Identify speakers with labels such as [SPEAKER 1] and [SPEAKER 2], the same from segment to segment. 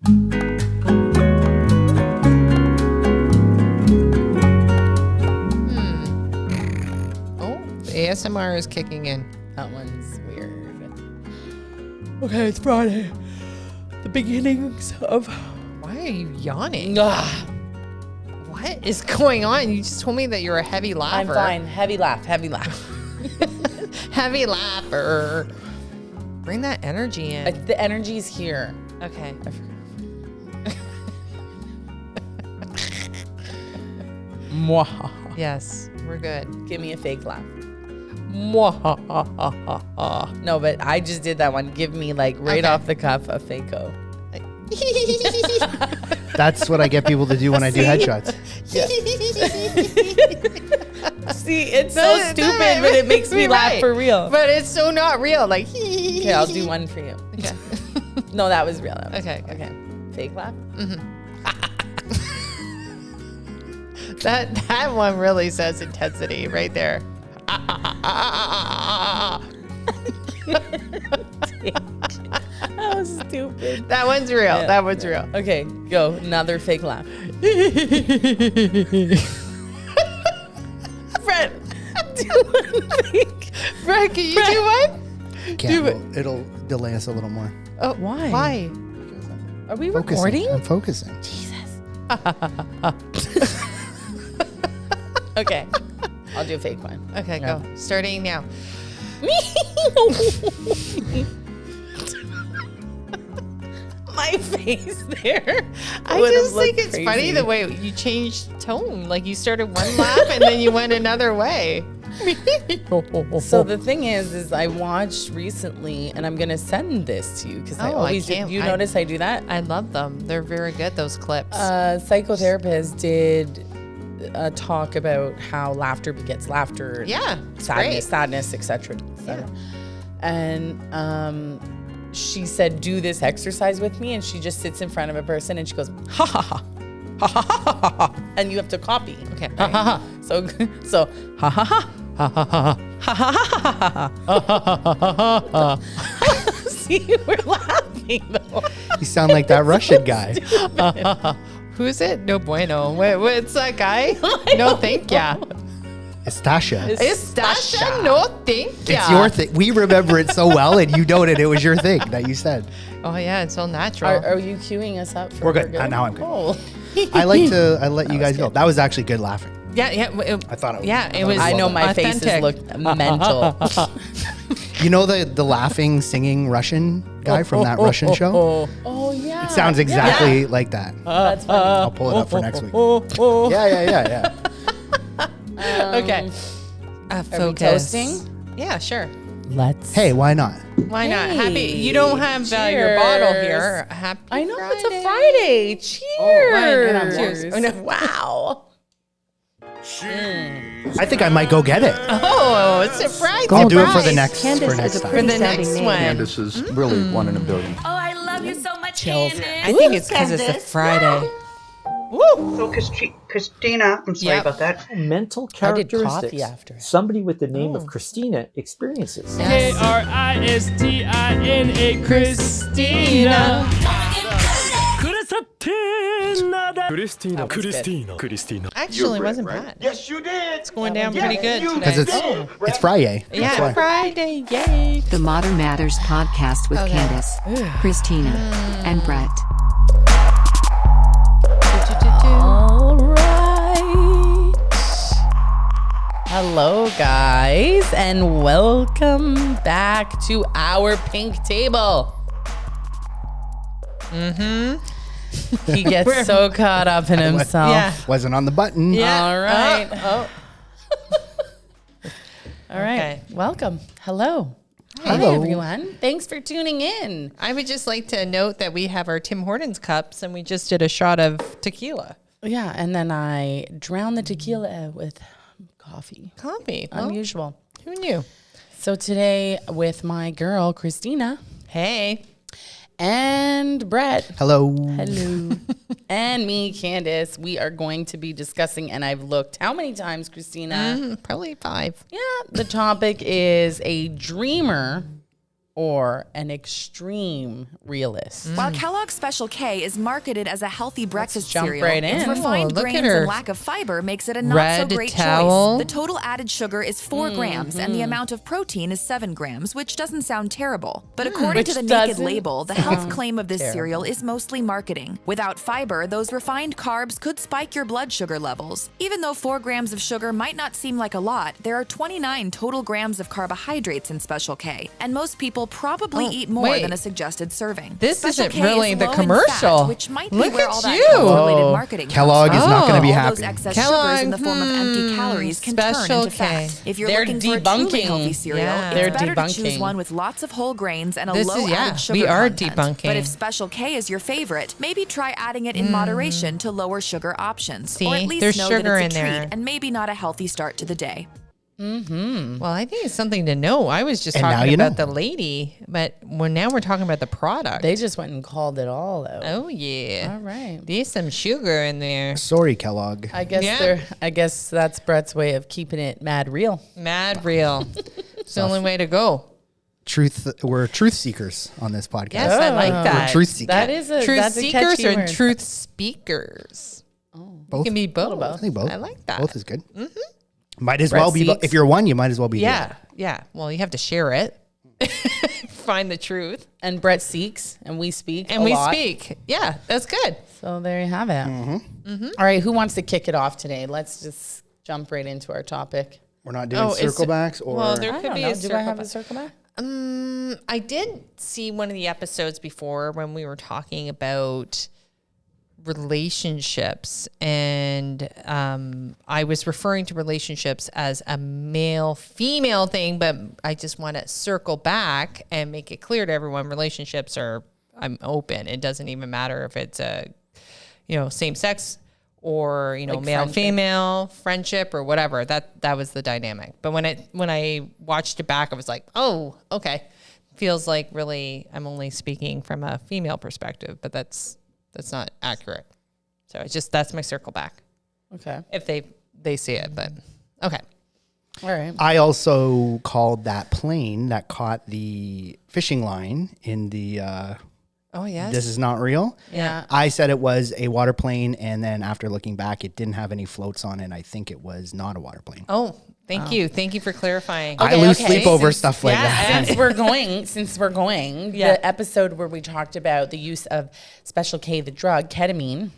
[SPEAKER 1] Oh, the ASMR is kicking in.
[SPEAKER 2] That one's weird.
[SPEAKER 1] Okay, it's Friday. The beginnings of... Why are you yawning? What is going on? You just told me that you're a heavy laugher.
[SPEAKER 2] I'm fine. Heavy laugh. Heavy laugh.
[SPEAKER 1] Heavy laugher. Bring that energy in.
[SPEAKER 2] The energy's here.
[SPEAKER 1] Okay.
[SPEAKER 2] I forgot.
[SPEAKER 1] Yes, we're good.
[SPEAKER 2] Give me a fake laugh. No, but I just did that one. Give me like right off the cuff a fake-o.
[SPEAKER 3] That's what I get people to do when I do headshots.
[SPEAKER 2] See, it's so stupid, but it makes me laugh for real.
[SPEAKER 1] But it's so not real. Like,
[SPEAKER 2] Okay, I'll do one for you.
[SPEAKER 1] Okay.
[SPEAKER 2] No, that was real.
[SPEAKER 1] Okay.
[SPEAKER 2] Fake laugh?
[SPEAKER 1] That one really says intensity right there.
[SPEAKER 2] That was stupid.
[SPEAKER 1] That one's real.
[SPEAKER 2] Yeah.
[SPEAKER 1] That one's real.
[SPEAKER 2] Okay, go. Another fake laugh. Brett, do one fake.
[SPEAKER 1] Brett, can you do one?
[SPEAKER 3] Can't. It'll delay us a little more.
[SPEAKER 1] Oh,
[SPEAKER 2] Why?
[SPEAKER 1] Why?
[SPEAKER 2] Are we
[SPEAKER 3] Focusing.
[SPEAKER 2] recording?
[SPEAKER 3] I'm focusing.
[SPEAKER 2] Jesus. Okay, I'll do a fake one.
[SPEAKER 1] Okay, go. Starting now.
[SPEAKER 2] My face there.
[SPEAKER 1] I just think it's funny the way you changed tone. Like you started one laugh and then you went another way.
[SPEAKER 2] So the thing is I watched recently, and I'm gonna send this to you because I always do. You notice I do that?
[SPEAKER 1] I love them. They're very good, those clips.
[SPEAKER 2] Psychotherapist did a talk about how laughter begets laughter.
[SPEAKER 1] Yeah,
[SPEAKER 2] sadness, etc.
[SPEAKER 1] Yeah.
[SPEAKER 2] And she said, do this exercise with me, and she just sits in front of a person and she goes, ha ha ha. Ha ha ha ha ha, and you have to copy.
[SPEAKER 1] Okay.
[SPEAKER 2] Right? Ha ha ha. So ha ha ha. Ha ha ha. Ha ha ha. See, we're laughing though.
[SPEAKER 3] You sound like that Russian guy.
[SPEAKER 1] Who's it? No bueno. What's that guy? No, thank ya.
[SPEAKER 3] It's Tasha.
[SPEAKER 1] It's Tasha. No, thank ya.
[SPEAKER 3] It's your thing. We remember it so well, and you know it. It was your thing that you said.
[SPEAKER 1] Oh yeah, it's all natural.
[SPEAKER 2] Are you queuing us up for?
[SPEAKER 3] We're good. Now I'm good.
[SPEAKER 2] Oh.
[SPEAKER 3] I let you guys go. That was actually good laughing.
[SPEAKER 1] Yeah.
[SPEAKER 3] I thought it was.
[SPEAKER 1] Yeah, it was.
[SPEAKER 2] I know my
[SPEAKER 1] authentic.
[SPEAKER 2] faces look mental.
[SPEAKER 3] You know the laughing, singing Russian guy from that Russian show?
[SPEAKER 2] Oh yeah.
[SPEAKER 3] It sounds exactly like that.
[SPEAKER 2] That's funny.
[SPEAKER 3] I'll pull it up for next week. Yeah.
[SPEAKER 1] Okay.
[SPEAKER 2] Are we
[SPEAKER 1] Focus.
[SPEAKER 2] toasting?
[SPEAKER 1] Yeah, sure.
[SPEAKER 2] Let's.
[SPEAKER 3] Hey, why not?
[SPEAKER 1] Why not?
[SPEAKER 2] Hey,
[SPEAKER 1] Happy. You don't have your bottle
[SPEAKER 2] cheers.
[SPEAKER 1] here. Happy.
[SPEAKER 2] I know
[SPEAKER 1] Friday.
[SPEAKER 2] it's a Friday. Cheers.
[SPEAKER 1] Cheers. Oh, no.
[SPEAKER 2] Wow.
[SPEAKER 3] I think I might go get it.
[SPEAKER 1] Oh, it's a Friday.
[SPEAKER 3] I'll do it for the
[SPEAKER 1] surprise.
[SPEAKER 3] next
[SPEAKER 4] Candice
[SPEAKER 3] for
[SPEAKER 4] is
[SPEAKER 3] next
[SPEAKER 4] a
[SPEAKER 3] time.
[SPEAKER 1] For the
[SPEAKER 4] pretty
[SPEAKER 1] next
[SPEAKER 4] sounding
[SPEAKER 1] one.
[SPEAKER 4] name.
[SPEAKER 5] Candice is really 1 in a billion.
[SPEAKER 6] Oh, I love you so much,
[SPEAKER 2] Chills.
[SPEAKER 6] Candice.
[SPEAKER 1] I think it's because it's a Friday. Woo!
[SPEAKER 7] So, Christina, I'm sorry
[SPEAKER 1] Yep.
[SPEAKER 7] about that.
[SPEAKER 8] Mental
[SPEAKER 2] I did coffee
[SPEAKER 8] characteristics
[SPEAKER 2] after.
[SPEAKER 8] somebody with the name of Christina experiences.
[SPEAKER 9] Kristina, Christina. Christina.
[SPEAKER 1] Actually, it wasn't bad.
[SPEAKER 5] Yes, you did.
[SPEAKER 1] It's going down pretty good today.
[SPEAKER 3] Because it's Friday. That's
[SPEAKER 1] Yeah,
[SPEAKER 3] why.
[SPEAKER 1] Friday. Yay.
[SPEAKER 4] The Modern Matters podcast with Candice, Christina, and Brett.
[SPEAKER 2] All right. Hello, guys, and welcome back to our pink table. He gets so caught up in himself.
[SPEAKER 1] Yeah.
[SPEAKER 3] Wasn't on the button.
[SPEAKER 1] Yeah.
[SPEAKER 2] All right.
[SPEAKER 1] Oh.
[SPEAKER 2] All right.
[SPEAKER 1] Okay.
[SPEAKER 2] Welcome. Hello.
[SPEAKER 3] Hello.
[SPEAKER 2] Hi, everyone. Thanks for tuning in.
[SPEAKER 1] I would just like to note that we have our Tim Hortons cups and we just did a shot of tequila.
[SPEAKER 2] Yeah, and then I drowned the tequila out with coffee.
[SPEAKER 1] Coffee. Well,
[SPEAKER 2] Unusual.
[SPEAKER 1] who knew?
[SPEAKER 2] So today with my girl, Christina,
[SPEAKER 1] Hey.
[SPEAKER 2] and Brett.
[SPEAKER 3] Hello.
[SPEAKER 2] Hello. And me, Candice, we are going to be discussing, and I've looked how many times, Christina?
[SPEAKER 1] Probably 5.
[SPEAKER 2] Yeah, the topic is a dreamer or an extreme realist?
[SPEAKER 6] While Kellogg's Special K is marketed as a healthy breakfast
[SPEAKER 2] jump
[SPEAKER 6] cereal,
[SPEAKER 2] right
[SPEAKER 6] its
[SPEAKER 2] in.
[SPEAKER 6] refined
[SPEAKER 1] Oh, look at
[SPEAKER 6] grains
[SPEAKER 1] her.
[SPEAKER 6] and lack of fiber makes it a not
[SPEAKER 1] Red
[SPEAKER 6] so great
[SPEAKER 1] towel.
[SPEAKER 6] choice. The total added sugar is 4 grams, and the amount of protein is 7 grams, which doesn't sound terrible. But according to the
[SPEAKER 2] Which
[SPEAKER 6] Naked
[SPEAKER 2] doesn't
[SPEAKER 6] label, the health claim of this
[SPEAKER 2] terrible.
[SPEAKER 6] cereal is mostly marketing. Without fiber, those refined carbs could spike your blood sugar levels. Even though 4 grams of sugar might not seem like a lot, there are 29 total grams of carbohydrates in Special K, and most people probably eat more
[SPEAKER 1] wait.
[SPEAKER 6] than a suggested serving.
[SPEAKER 1] This
[SPEAKER 6] Special
[SPEAKER 1] isn't
[SPEAKER 6] K
[SPEAKER 1] really
[SPEAKER 6] is
[SPEAKER 1] the
[SPEAKER 6] low in
[SPEAKER 1] commercial.
[SPEAKER 6] fat, which might
[SPEAKER 1] Look
[SPEAKER 6] be where
[SPEAKER 1] at
[SPEAKER 6] all that
[SPEAKER 1] you.
[SPEAKER 6] health-related marketing
[SPEAKER 3] Kellogg
[SPEAKER 6] comes
[SPEAKER 3] is not going to be
[SPEAKER 6] from. All
[SPEAKER 3] happy.
[SPEAKER 6] those excess
[SPEAKER 1] Kellogg,
[SPEAKER 6] sugars in the form of empty calories can turn
[SPEAKER 1] Special
[SPEAKER 6] into fat.
[SPEAKER 1] K.
[SPEAKER 6] If you're
[SPEAKER 2] They're
[SPEAKER 6] looking for a truly
[SPEAKER 2] debunking.
[SPEAKER 6] healthy cereal,
[SPEAKER 1] Yeah.
[SPEAKER 2] They're
[SPEAKER 6] it's better to choose
[SPEAKER 2] debunking.
[SPEAKER 6] one with lots of whole grains and a
[SPEAKER 1] This
[SPEAKER 6] low
[SPEAKER 1] is- yeah,
[SPEAKER 6] added sugar
[SPEAKER 1] we are
[SPEAKER 6] content.
[SPEAKER 1] debunking.
[SPEAKER 6] But if Special K is your favorite, maybe try adding it in moderation to lower sugar options.
[SPEAKER 1] See,
[SPEAKER 6] or at least
[SPEAKER 1] there's
[SPEAKER 6] know
[SPEAKER 1] sugar
[SPEAKER 6] that it's a
[SPEAKER 1] in
[SPEAKER 6] treat
[SPEAKER 1] there.
[SPEAKER 6] and maybe not a healthy start to the day.
[SPEAKER 1] Well, I think it's something to know. I was just
[SPEAKER 3] And now
[SPEAKER 1] talking
[SPEAKER 3] you
[SPEAKER 1] about
[SPEAKER 3] know.
[SPEAKER 1] the lady, but now we're talking about the product.
[SPEAKER 2] They just went and called it all out.
[SPEAKER 1] oh yeah.
[SPEAKER 2] All right.
[SPEAKER 1] There's some sugar in there.
[SPEAKER 3] Sorry, Kellogg.
[SPEAKER 2] I guess
[SPEAKER 1] Yeah.
[SPEAKER 2] I guess that's Brett's way of keeping it mad real.
[SPEAKER 1] Mad real. It's the only way to go.
[SPEAKER 3] We're truth seekers on this podcast.
[SPEAKER 1] Yes, I like that.
[SPEAKER 3] We're truth seekers.
[SPEAKER 2] That is a
[SPEAKER 1] Truth
[SPEAKER 2] that's a
[SPEAKER 1] seekers
[SPEAKER 2] catchy
[SPEAKER 1] or
[SPEAKER 2] word.
[SPEAKER 1] truth speakers?
[SPEAKER 3] Both.
[SPEAKER 1] It can be both.
[SPEAKER 3] I think both.
[SPEAKER 1] I like that.
[SPEAKER 3] Both is good. Might as
[SPEAKER 2] Brett
[SPEAKER 3] well be.
[SPEAKER 2] seeks.
[SPEAKER 3] If you're one, you might as well be. the other.
[SPEAKER 1] Yeah. Well, you have to share it. Find the truth.
[SPEAKER 2] And Brett seeks and we speak
[SPEAKER 1] And
[SPEAKER 2] a
[SPEAKER 1] we
[SPEAKER 2] lot.
[SPEAKER 1] speak. Yeah, that's good.
[SPEAKER 2] So there you have it. All right, who wants to kick it off today? Let's just jump right into our topic.
[SPEAKER 3] We're not doing
[SPEAKER 1] is
[SPEAKER 3] circle
[SPEAKER 1] it-
[SPEAKER 3] backs or.
[SPEAKER 1] Well, there
[SPEAKER 2] I
[SPEAKER 1] could
[SPEAKER 2] don't
[SPEAKER 1] be
[SPEAKER 2] know.
[SPEAKER 1] a
[SPEAKER 2] Do
[SPEAKER 1] circle
[SPEAKER 2] I have
[SPEAKER 1] back.
[SPEAKER 2] a circle back?
[SPEAKER 1] I did see one of the episodes before when we were talking about relationships, and I was referring to relationships as a male-female thing, but I just want to circle back and make it clear to everyone: relationships are, I'm open. It doesn't even matter if it's a, same sex or
[SPEAKER 2] Like
[SPEAKER 1] male
[SPEAKER 2] friendship.
[SPEAKER 1] female friendship or whatever. That was the dynamic. But when I watched it back, I was like, oh, okay. Feels like really I'm only speaking from a female perspective, but that's not accurate. So that's my circle back.
[SPEAKER 2] Okay.
[SPEAKER 1] If they see it, but okay.
[SPEAKER 2] All right.
[SPEAKER 3] I also called that plane that caught the fishing line in the.
[SPEAKER 1] Oh yes.
[SPEAKER 3] This is not real.
[SPEAKER 2] Yeah.
[SPEAKER 3] I said it was a water plane, and then after looking back, it didn't have any floats on it. I think it was not a water plane.
[SPEAKER 1] Oh, thank you. Thank you for clarifying.
[SPEAKER 3] I lose
[SPEAKER 2] okay.
[SPEAKER 3] sleep over stuff like that.
[SPEAKER 2] Since we're going, the episode where we talked about the use of Special K, the drug, ketamine,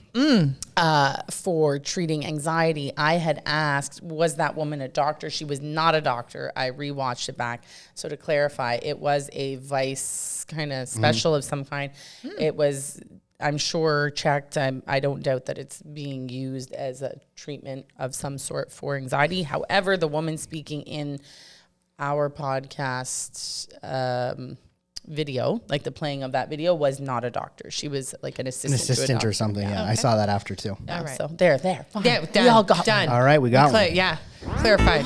[SPEAKER 2] for treating anxiety, I had asked, was that woman a doctor? She was not a doctor. I rewatched it back. So to clarify, it was a vice kind of special of some kind. It was, I'm sure, checked. I don't doubt that it's being used as a treatment of some sort for anxiety. However, the woman speaking in our podcast video, like the playing of that video, was not a doctor. She was like an assistant.
[SPEAKER 3] An
[SPEAKER 2] to a
[SPEAKER 3] assistant
[SPEAKER 2] doctor.
[SPEAKER 3] or something. Yeah, I saw that after too.
[SPEAKER 2] Yeah,
[SPEAKER 1] All right.
[SPEAKER 2] So there, fine.
[SPEAKER 1] Yeah, done.
[SPEAKER 2] We all got
[SPEAKER 1] done.
[SPEAKER 3] All right, we got one.
[SPEAKER 1] Yeah, clarified.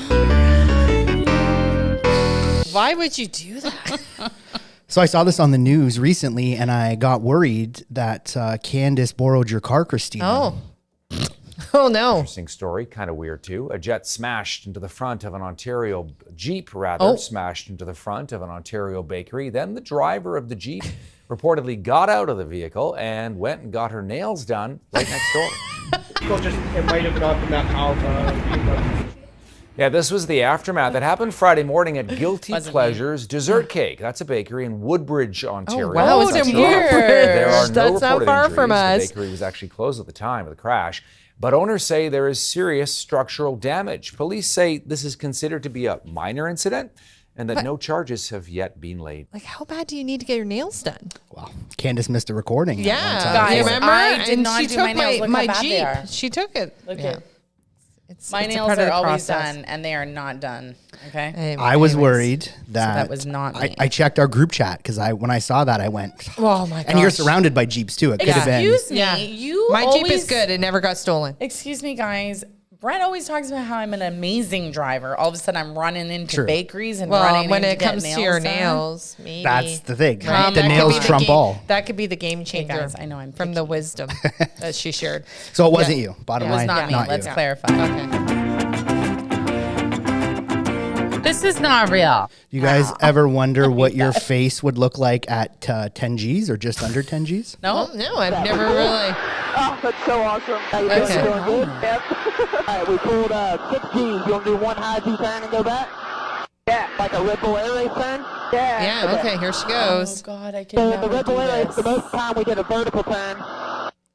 [SPEAKER 1] Why would you do that?
[SPEAKER 3] So I saw this on the news recently, and I got worried that Candice borrowed your car, Christina.
[SPEAKER 1] Oh. Oh no.
[SPEAKER 10] Interesting story, kind of weird too. A jet smashed into the front of an Ontario Jeep, smashed into the front of an Ontario bakery. Then the driver of the Jeep reportedly got out of the vehicle and went and got her nails done right next door.
[SPEAKER 5] It might have not been that powerful.
[SPEAKER 10] Yeah, this was the aftermath. That happened Friday morning at Guilty
[SPEAKER 2] Wasn't
[SPEAKER 10] Pleasures Dessert Cake. That's a bakery in Woodbridge, Ontario.
[SPEAKER 1] wow,
[SPEAKER 10] That's
[SPEAKER 1] in
[SPEAKER 10] not-
[SPEAKER 1] Woodbridge.
[SPEAKER 10] There are no
[SPEAKER 1] That's not
[SPEAKER 10] reported
[SPEAKER 1] far
[SPEAKER 10] injuries.
[SPEAKER 1] from
[SPEAKER 10] The
[SPEAKER 1] us.
[SPEAKER 10] bakery was actually closed at the time of the crash. But owners say there is serious structural damage. Police say this is considered to be a minor incident and that no charges have yet been laid.
[SPEAKER 1] Like, how bad do you need to get your nails done?
[SPEAKER 3] Well, Candice missed a recording. at one
[SPEAKER 1] Yeah,
[SPEAKER 3] time.
[SPEAKER 2] Guys,
[SPEAKER 1] you remember?
[SPEAKER 2] I did
[SPEAKER 1] And
[SPEAKER 2] not
[SPEAKER 1] she
[SPEAKER 2] do
[SPEAKER 1] took
[SPEAKER 2] my nails. Look how
[SPEAKER 1] my
[SPEAKER 2] bad they
[SPEAKER 1] Jeep.
[SPEAKER 2] are.
[SPEAKER 1] She took it.
[SPEAKER 2] Look
[SPEAKER 1] yeah.
[SPEAKER 2] at my
[SPEAKER 1] It's a
[SPEAKER 2] nails
[SPEAKER 1] part of
[SPEAKER 2] are
[SPEAKER 1] the
[SPEAKER 2] always
[SPEAKER 1] process.
[SPEAKER 2] done, and they are not done. Okay.
[SPEAKER 3] I was
[SPEAKER 1] Anyways.
[SPEAKER 3] worried that,
[SPEAKER 2] that was not me.
[SPEAKER 3] I checked our group chat because when I saw that, I went.
[SPEAKER 1] Oh my gosh.
[SPEAKER 3] And you're surrounded by Jeeps too. It could have been.
[SPEAKER 2] Excuse me.
[SPEAKER 1] Yeah.
[SPEAKER 2] You
[SPEAKER 1] My
[SPEAKER 2] always,
[SPEAKER 1] Jeep is good. It never got stolen.
[SPEAKER 2] Excuse me, guys. Brett always talks about how I'm an amazing driver. All of a sudden, I'm running into
[SPEAKER 3] True.
[SPEAKER 2] bakeries and
[SPEAKER 1] Well,
[SPEAKER 2] running
[SPEAKER 1] when
[SPEAKER 2] in
[SPEAKER 1] it
[SPEAKER 2] to get
[SPEAKER 1] comes to your
[SPEAKER 2] done.
[SPEAKER 1] nails, maybe.
[SPEAKER 3] That's the thing.
[SPEAKER 1] Right?
[SPEAKER 3] Right? The
[SPEAKER 1] That could
[SPEAKER 3] nails
[SPEAKER 1] be the
[SPEAKER 3] trump
[SPEAKER 1] game-
[SPEAKER 3] all.
[SPEAKER 1] That could be the game changer.
[SPEAKER 2] guys, I know I'm
[SPEAKER 1] from the wisdom that she shared.
[SPEAKER 3] So it wasn't
[SPEAKER 1] Yeah.
[SPEAKER 3] you. Bottom
[SPEAKER 2] It was
[SPEAKER 3] line,
[SPEAKER 2] not me. Let's
[SPEAKER 3] you.
[SPEAKER 2] clarify.
[SPEAKER 1] Okay.
[SPEAKER 2] This is not real.
[SPEAKER 3] You guys ever wonder what your face would look like at 10 G's or just under 10 G's?
[SPEAKER 2] No?
[SPEAKER 1] No, I've never really.
[SPEAKER 5] Oh, that's so awesome. How you doing?
[SPEAKER 1] Okay.
[SPEAKER 5] Doing good? Yep. All right, we pulled 6 G's. You want to do one high G turn and go back? Yeah. Like a Red Bull Air Race turn? Yeah.
[SPEAKER 1] Yeah, okay, here she
[SPEAKER 2] Oh,
[SPEAKER 1] goes.
[SPEAKER 2] God, I
[SPEAKER 5] So
[SPEAKER 2] can
[SPEAKER 5] the
[SPEAKER 2] never
[SPEAKER 5] Red
[SPEAKER 2] do
[SPEAKER 5] Bull Air Race,
[SPEAKER 2] this.
[SPEAKER 5] the most time we did a vertical turn.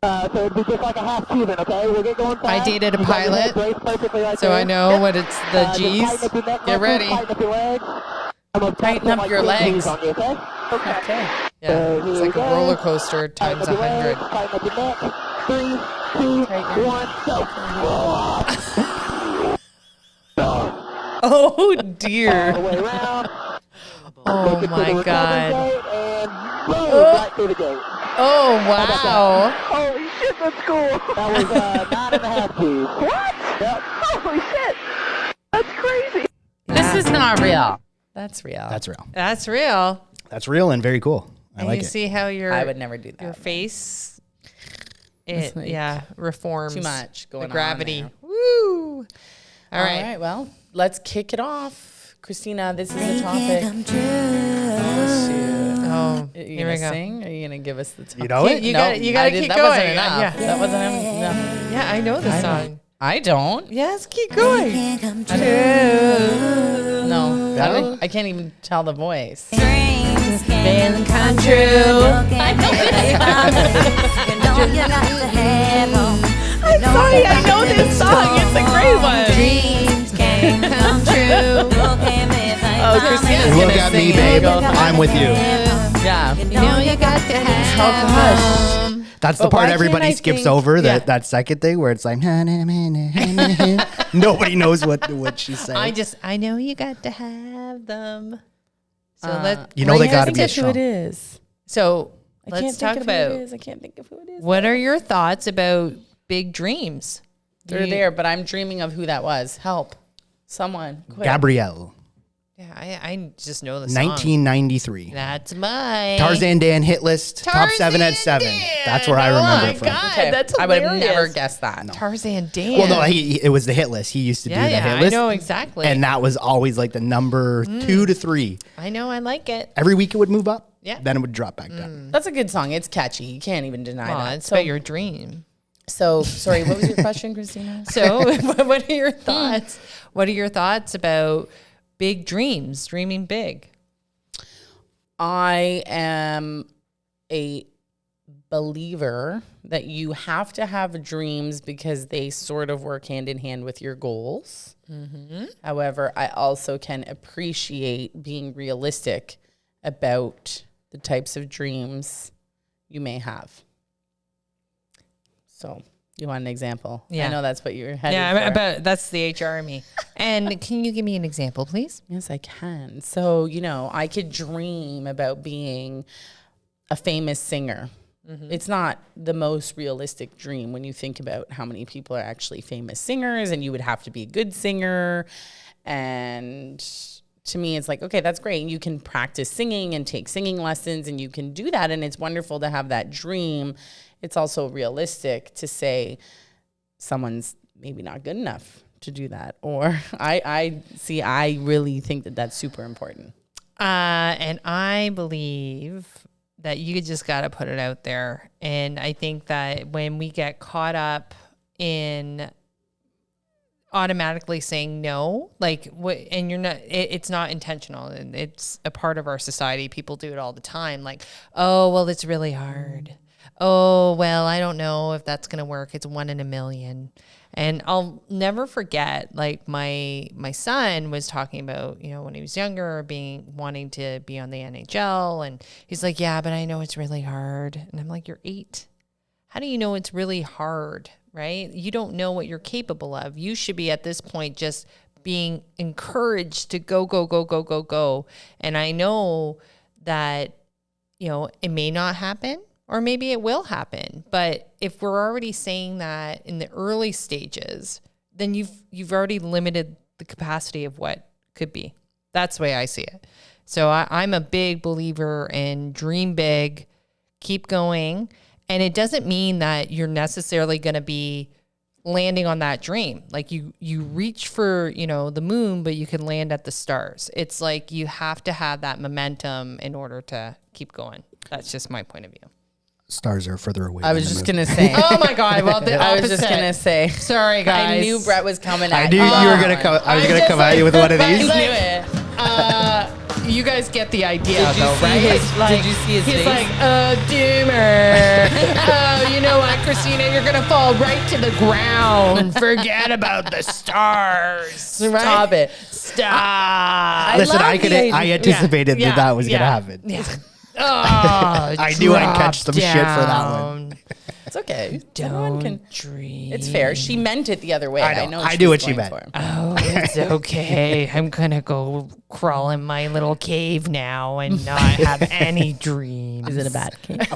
[SPEAKER 5] So it'd be just like a half Cuban, okay? We'll get going fast.
[SPEAKER 1] I dated a
[SPEAKER 5] You got your
[SPEAKER 1] pilot,
[SPEAKER 5] head braced perfectly right
[SPEAKER 1] so
[SPEAKER 5] there.
[SPEAKER 1] I know
[SPEAKER 5] Yep.
[SPEAKER 1] what it's the
[SPEAKER 5] Just
[SPEAKER 1] G's.
[SPEAKER 5] tighten up your neck
[SPEAKER 1] Get
[SPEAKER 5] muscles,
[SPEAKER 1] ready.
[SPEAKER 5] Tighten up your legs. I'm gonna
[SPEAKER 2] Tighten up
[SPEAKER 5] like
[SPEAKER 2] your
[SPEAKER 5] 10
[SPEAKER 2] legs.
[SPEAKER 5] G's on you, okay?
[SPEAKER 2] Okay.
[SPEAKER 1] Yeah, it's like a roller coaster
[SPEAKER 5] Tighten
[SPEAKER 1] times
[SPEAKER 5] up your legs,
[SPEAKER 1] 100.
[SPEAKER 5] tighten up your neck. 3, 2,
[SPEAKER 2] Tighten your
[SPEAKER 5] 1, go.
[SPEAKER 2] Oh,
[SPEAKER 5] All
[SPEAKER 2] dear.
[SPEAKER 5] the way around.
[SPEAKER 1] Oh
[SPEAKER 5] Make it to the
[SPEAKER 1] my
[SPEAKER 5] recovery
[SPEAKER 1] God.
[SPEAKER 5] gate, and boom, right through the gate.
[SPEAKER 1] Oh, wow.
[SPEAKER 5] Holy shit, that's cool. That was 9.5 G's. What? Yep. Holy shit. That's crazy.
[SPEAKER 2] This is not real. That's real.
[SPEAKER 3] That's real.
[SPEAKER 1] That's real.
[SPEAKER 3] That's real and very cool. I
[SPEAKER 1] And
[SPEAKER 3] like
[SPEAKER 1] you
[SPEAKER 3] it.
[SPEAKER 1] see how your
[SPEAKER 2] I would never do that.
[SPEAKER 1] your face,
[SPEAKER 2] It's
[SPEAKER 1] it
[SPEAKER 2] like
[SPEAKER 1] reforms
[SPEAKER 2] too much going
[SPEAKER 1] the
[SPEAKER 2] on
[SPEAKER 1] gravity.
[SPEAKER 2] there.
[SPEAKER 1] Woo! All
[SPEAKER 2] All
[SPEAKER 1] right.
[SPEAKER 2] right, well, let's kick it off. Christina, this is the topic. Oh, shoot.
[SPEAKER 1] Oh,
[SPEAKER 2] Are you
[SPEAKER 1] here we
[SPEAKER 2] gonna
[SPEAKER 1] go.
[SPEAKER 2] sing? Or are you gonna give us the topic?
[SPEAKER 3] You know it?
[SPEAKER 1] You
[SPEAKER 2] No,
[SPEAKER 1] gotta
[SPEAKER 2] I
[SPEAKER 1] keep
[SPEAKER 2] that wasn't
[SPEAKER 1] going.
[SPEAKER 2] enough.
[SPEAKER 1] Yeah.
[SPEAKER 2] That wasn't enough.
[SPEAKER 1] Yeah, I know the song.
[SPEAKER 2] I don't.
[SPEAKER 1] Yes, keep going.
[SPEAKER 2] No,
[SPEAKER 3] No?
[SPEAKER 2] I can't even tell the voice.
[SPEAKER 1] Dreams can come true. I'm sorry, I know this song. It's a great one. Dreams can come true.
[SPEAKER 2] Oh, Christina's
[SPEAKER 3] Look
[SPEAKER 2] gonna
[SPEAKER 3] at
[SPEAKER 2] sing
[SPEAKER 3] me,
[SPEAKER 2] it.
[SPEAKER 3] babe.
[SPEAKER 2] Go.
[SPEAKER 3] I'm with you.
[SPEAKER 2] Yeah.
[SPEAKER 1] You know you got to have
[SPEAKER 2] Oh, gosh.
[SPEAKER 3] That's the
[SPEAKER 2] But why
[SPEAKER 3] part
[SPEAKER 2] can't
[SPEAKER 3] everybody
[SPEAKER 2] I
[SPEAKER 3] skips
[SPEAKER 2] think-
[SPEAKER 3] over,
[SPEAKER 2] Yeah.
[SPEAKER 3] that second thing where it's like, nobody knows what she's saying.
[SPEAKER 1] I know you got to have them. So
[SPEAKER 3] You know they
[SPEAKER 2] I
[SPEAKER 3] gotta
[SPEAKER 2] can't
[SPEAKER 3] be
[SPEAKER 2] think of who
[SPEAKER 3] strong.
[SPEAKER 2] it is.
[SPEAKER 1] so
[SPEAKER 2] I
[SPEAKER 1] let's
[SPEAKER 2] can't
[SPEAKER 1] talk
[SPEAKER 2] think of who it
[SPEAKER 1] about
[SPEAKER 2] is. I can't think of who it is.
[SPEAKER 1] what are your thoughts about big dreams?
[SPEAKER 2] They're there, but I'm dreaming of who that was. Help. Someone. Quick.
[SPEAKER 3] Gabrielle,
[SPEAKER 1] Yeah, I just know the song.
[SPEAKER 3] 1993.
[SPEAKER 1] That's mine.
[SPEAKER 3] Tarzan Dan hit list, top 7 at 7. That's where I remember it from.
[SPEAKER 1] God,
[SPEAKER 2] Okay,
[SPEAKER 1] that's
[SPEAKER 2] I would have
[SPEAKER 1] hilarious.
[SPEAKER 2] never guessed that.
[SPEAKER 1] Tarzan Dan.
[SPEAKER 3] Well, no, it was the hit list. He used to do
[SPEAKER 1] yeah,
[SPEAKER 3] the
[SPEAKER 1] yeah,
[SPEAKER 3] hit
[SPEAKER 1] I
[SPEAKER 3] list.
[SPEAKER 1] know exactly.
[SPEAKER 3] And that was always like the number 2 to 3.
[SPEAKER 1] I know, I like it.
[SPEAKER 3] Every week it would move up.
[SPEAKER 1] Yeah.
[SPEAKER 3] Then it would drop back down.
[SPEAKER 2] That's a good song. It's catchy. You can't even deny
[SPEAKER 1] Well,
[SPEAKER 2] that.
[SPEAKER 1] it's about your dream.
[SPEAKER 2] So, sorry, what was your question, Christina?
[SPEAKER 1] So, what are your thoughts? What are your thoughts about big dreams, dreaming big?
[SPEAKER 2] I am a believer that you have to have dreams because they sort of work hand in hand with your goals. However, I also can appreciate being realistic about the types of dreams you may have. So, you want an example?
[SPEAKER 1] Yeah.
[SPEAKER 2] I know that's what you're headed
[SPEAKER 1] Yeah,
[SPEAKER 2] for.
[SPEAKER 1] about that's the HR in me. And can you give me an example, please?
[SPEAKER 2] Yes, I can. So, I could dream about being a famous singer. It's not the most realistic dream when you think about how many people are actually famous singers, and you would have to be a good singer. And to me, it's like, okay, that's great. You can practice singing and take singing lessons, and you can do that. And it's wonderful to have that dream. It's also realistic to say someone's maybe not good enough to do that. Or I really think that that's super important.
[SPEAKER 1] And I believe that you just got to put it out there. And I think that when we get caught up in automatically saying no, like what, and you're not, it's not intentional, and it's a part of our society. People do it all the time. Like, oh, well, it's really hard. Oh, well, I don't know if that's going to work. It's 1 in a million. And I'll never forget, like my son was talking about, when he was younger, wanting to be on the NHL. And he's like, yeah, but I know it's really hard. And I'm like, you're 8. How do you know it's really hard, right? You don't know what you're capable of. You should be at this point just being encouraged to go, go, go, go, go, go. And I know that, it may not happen. Or maybe it will happen. But if we're already saying that in the early stages, then you've already limited the capacity of what could be. That's the way I see it. So I'm a big believer in dream big, keep going. And it doesn't mean that you're necessarily going to be landing on that dream. Like you reach for, the moon, but you can land at the stars. It's like you have to have that momentum in order to keep going. That's just my point of view.
[SPEAKER 3] Stars are further away.
[SPEAKER 2] I was just going to say.
[SPEAKER 1] Oh my God. Well, the
[SPEAKER 2] I was
[SPEAKER 1] opposite.
[SPEAKER 2] just going to say.
[SPEAKER 1] Sorry, guys.
[SPEAKER 2] I knew Brett was coming at
[SPEAKER 3] I knew you were going to come. I was going to come at you with one of these.
[SPEAKER 2] I knew it.
[SPEAKER 1] You guys get the idea,
[SPEAKER 2] Did you
[SPEAKER 1] though,
[SPEAKER 2] see
[SPEAKER 1] right?
[SPEAKER 2] his-
[SPEAKER 1] Like,
[SPEAKER 2] did you see his
[SPEAKER 1] he's
[SPEAKER 2] face?
[SPEAKER 1] like, doomer. Oh, you know what, Christina? You're going to fall right to the ground. Forget about the stars.
[SPEAKER 2] Stop it.
[SPEAKER 1] Stop.
[SPEAKER 3] Listen,
[SPEAKER 2] love
[SPEAKER 3] I anticipated that was going to happen.
[SPEAKER 1] Yeah. Oh,
[SPEAKER 3] I knew I'd catch some shit for that one.
[SPEAKER 2] It's okay.
[SPEAKER 1] Don't
[SPEAKER 2] Everyone
[SPEAKER 1] dream.
[SPEAKER 2] It's fair. She meant it the other way.
[SPEAKER 3] I know. I
[SPEAKER 2] she
[SPEAKER 3] knew
[SPEAKER 2] was
[SPEAKER 3] what she
[SPEAKER 2] going
[SPEAKER 3] meant.
[SPEAKER 2] for.
[SPEAKER 1] Oh, it's okay. I'm going to go crawl in my little cave now and not have any dreams.
[SPEAKER 2] Is it a bad case?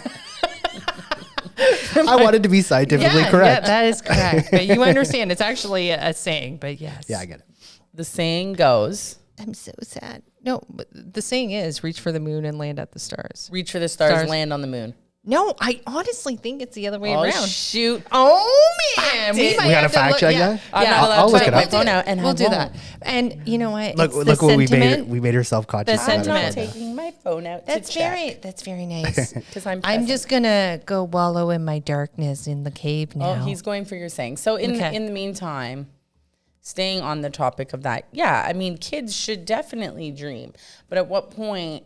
[SPEAKER 3] I wanted to be scientifically correct.
[SPEAKER 1] Yeah, that is correct. But you understand, it's actually a saying, but yes.
[SPEAKER 3] Yeah, I get it.
[SPEAKER 2] The saying goes,
[SPEAKER 1] I'm so sad. No, but the saying is reach for the moon and land at the stars.
[SPEAKER 2] reach for the stars, land on the moon.
[SPEAKER 1] No, I honestly think it's the other way
[SPEAKER 2] Oh,
[SPEAKER 1] around.
[SPEAKER 2] shoot.
[SPEAKER 1] Oh, man.
[SPEAKER 2] We
[SPEAKER 1] might
[SPEAKER 3] We got
[SPEAKER 1] have
[SPEAKER 3] a
[SPEAKER 1] to
[SPEAKER 3] fact
[SPEAKER 1] look-
[SPEAKER 3] check
[SPEAKER 1] yeah.
[SPEAKER 3] that?
[SPEAKER 2] I'm
[SPEAKER 1] Yeah,
[SPEAKER 2] not allowed
[SPEAKER 3] I'll
[SPEAKER 2] to
[SPEAKER 3] look
[SPEAKER 2] take
[SPEAKER 3] it
[SPEAKER 2] my
[SPEAKER 3] up.
[SPEAKER 2] phone out and
[SPEAKER 1] We'll
[SPEAKER 2] I
[SPEAKER 1] do
[SPEAKER 2] won't.
[SPEAKER 1] that. And you know what?
[SPEAKER 3] Look
[SPEAKER 1] It's
[SPEAKER 3] what
[SPEAKER 1] the
[SPEAKER 3] we made.
[SPEAKER 1] sentiment.
[SPEAKER 3] We made her self-conscious.
[SPEAKER 1] The
[SPEAKER 2] I'm
[SPEAKER 3] about
[SPEAKER 2] not
[SPEAKER 3] it.
[SPEAKER 2] taking my phone out
[SPEAKER 1] That's
[SPEAKER 2] to check.
[SPEAKER 1] that's very nice.
[SPEAKER 2] Because I'm
[SPEAKER 1] just gonna go wallow in my darkness in the cave now.
[SPEAKER 2] Oh, he's going for your saying. So
[SPEAKER 1] Okay.
[SPEAKER 2] in the meantime, staying on the topic of that, yeah, I mean, kids should definitely dream. But at what point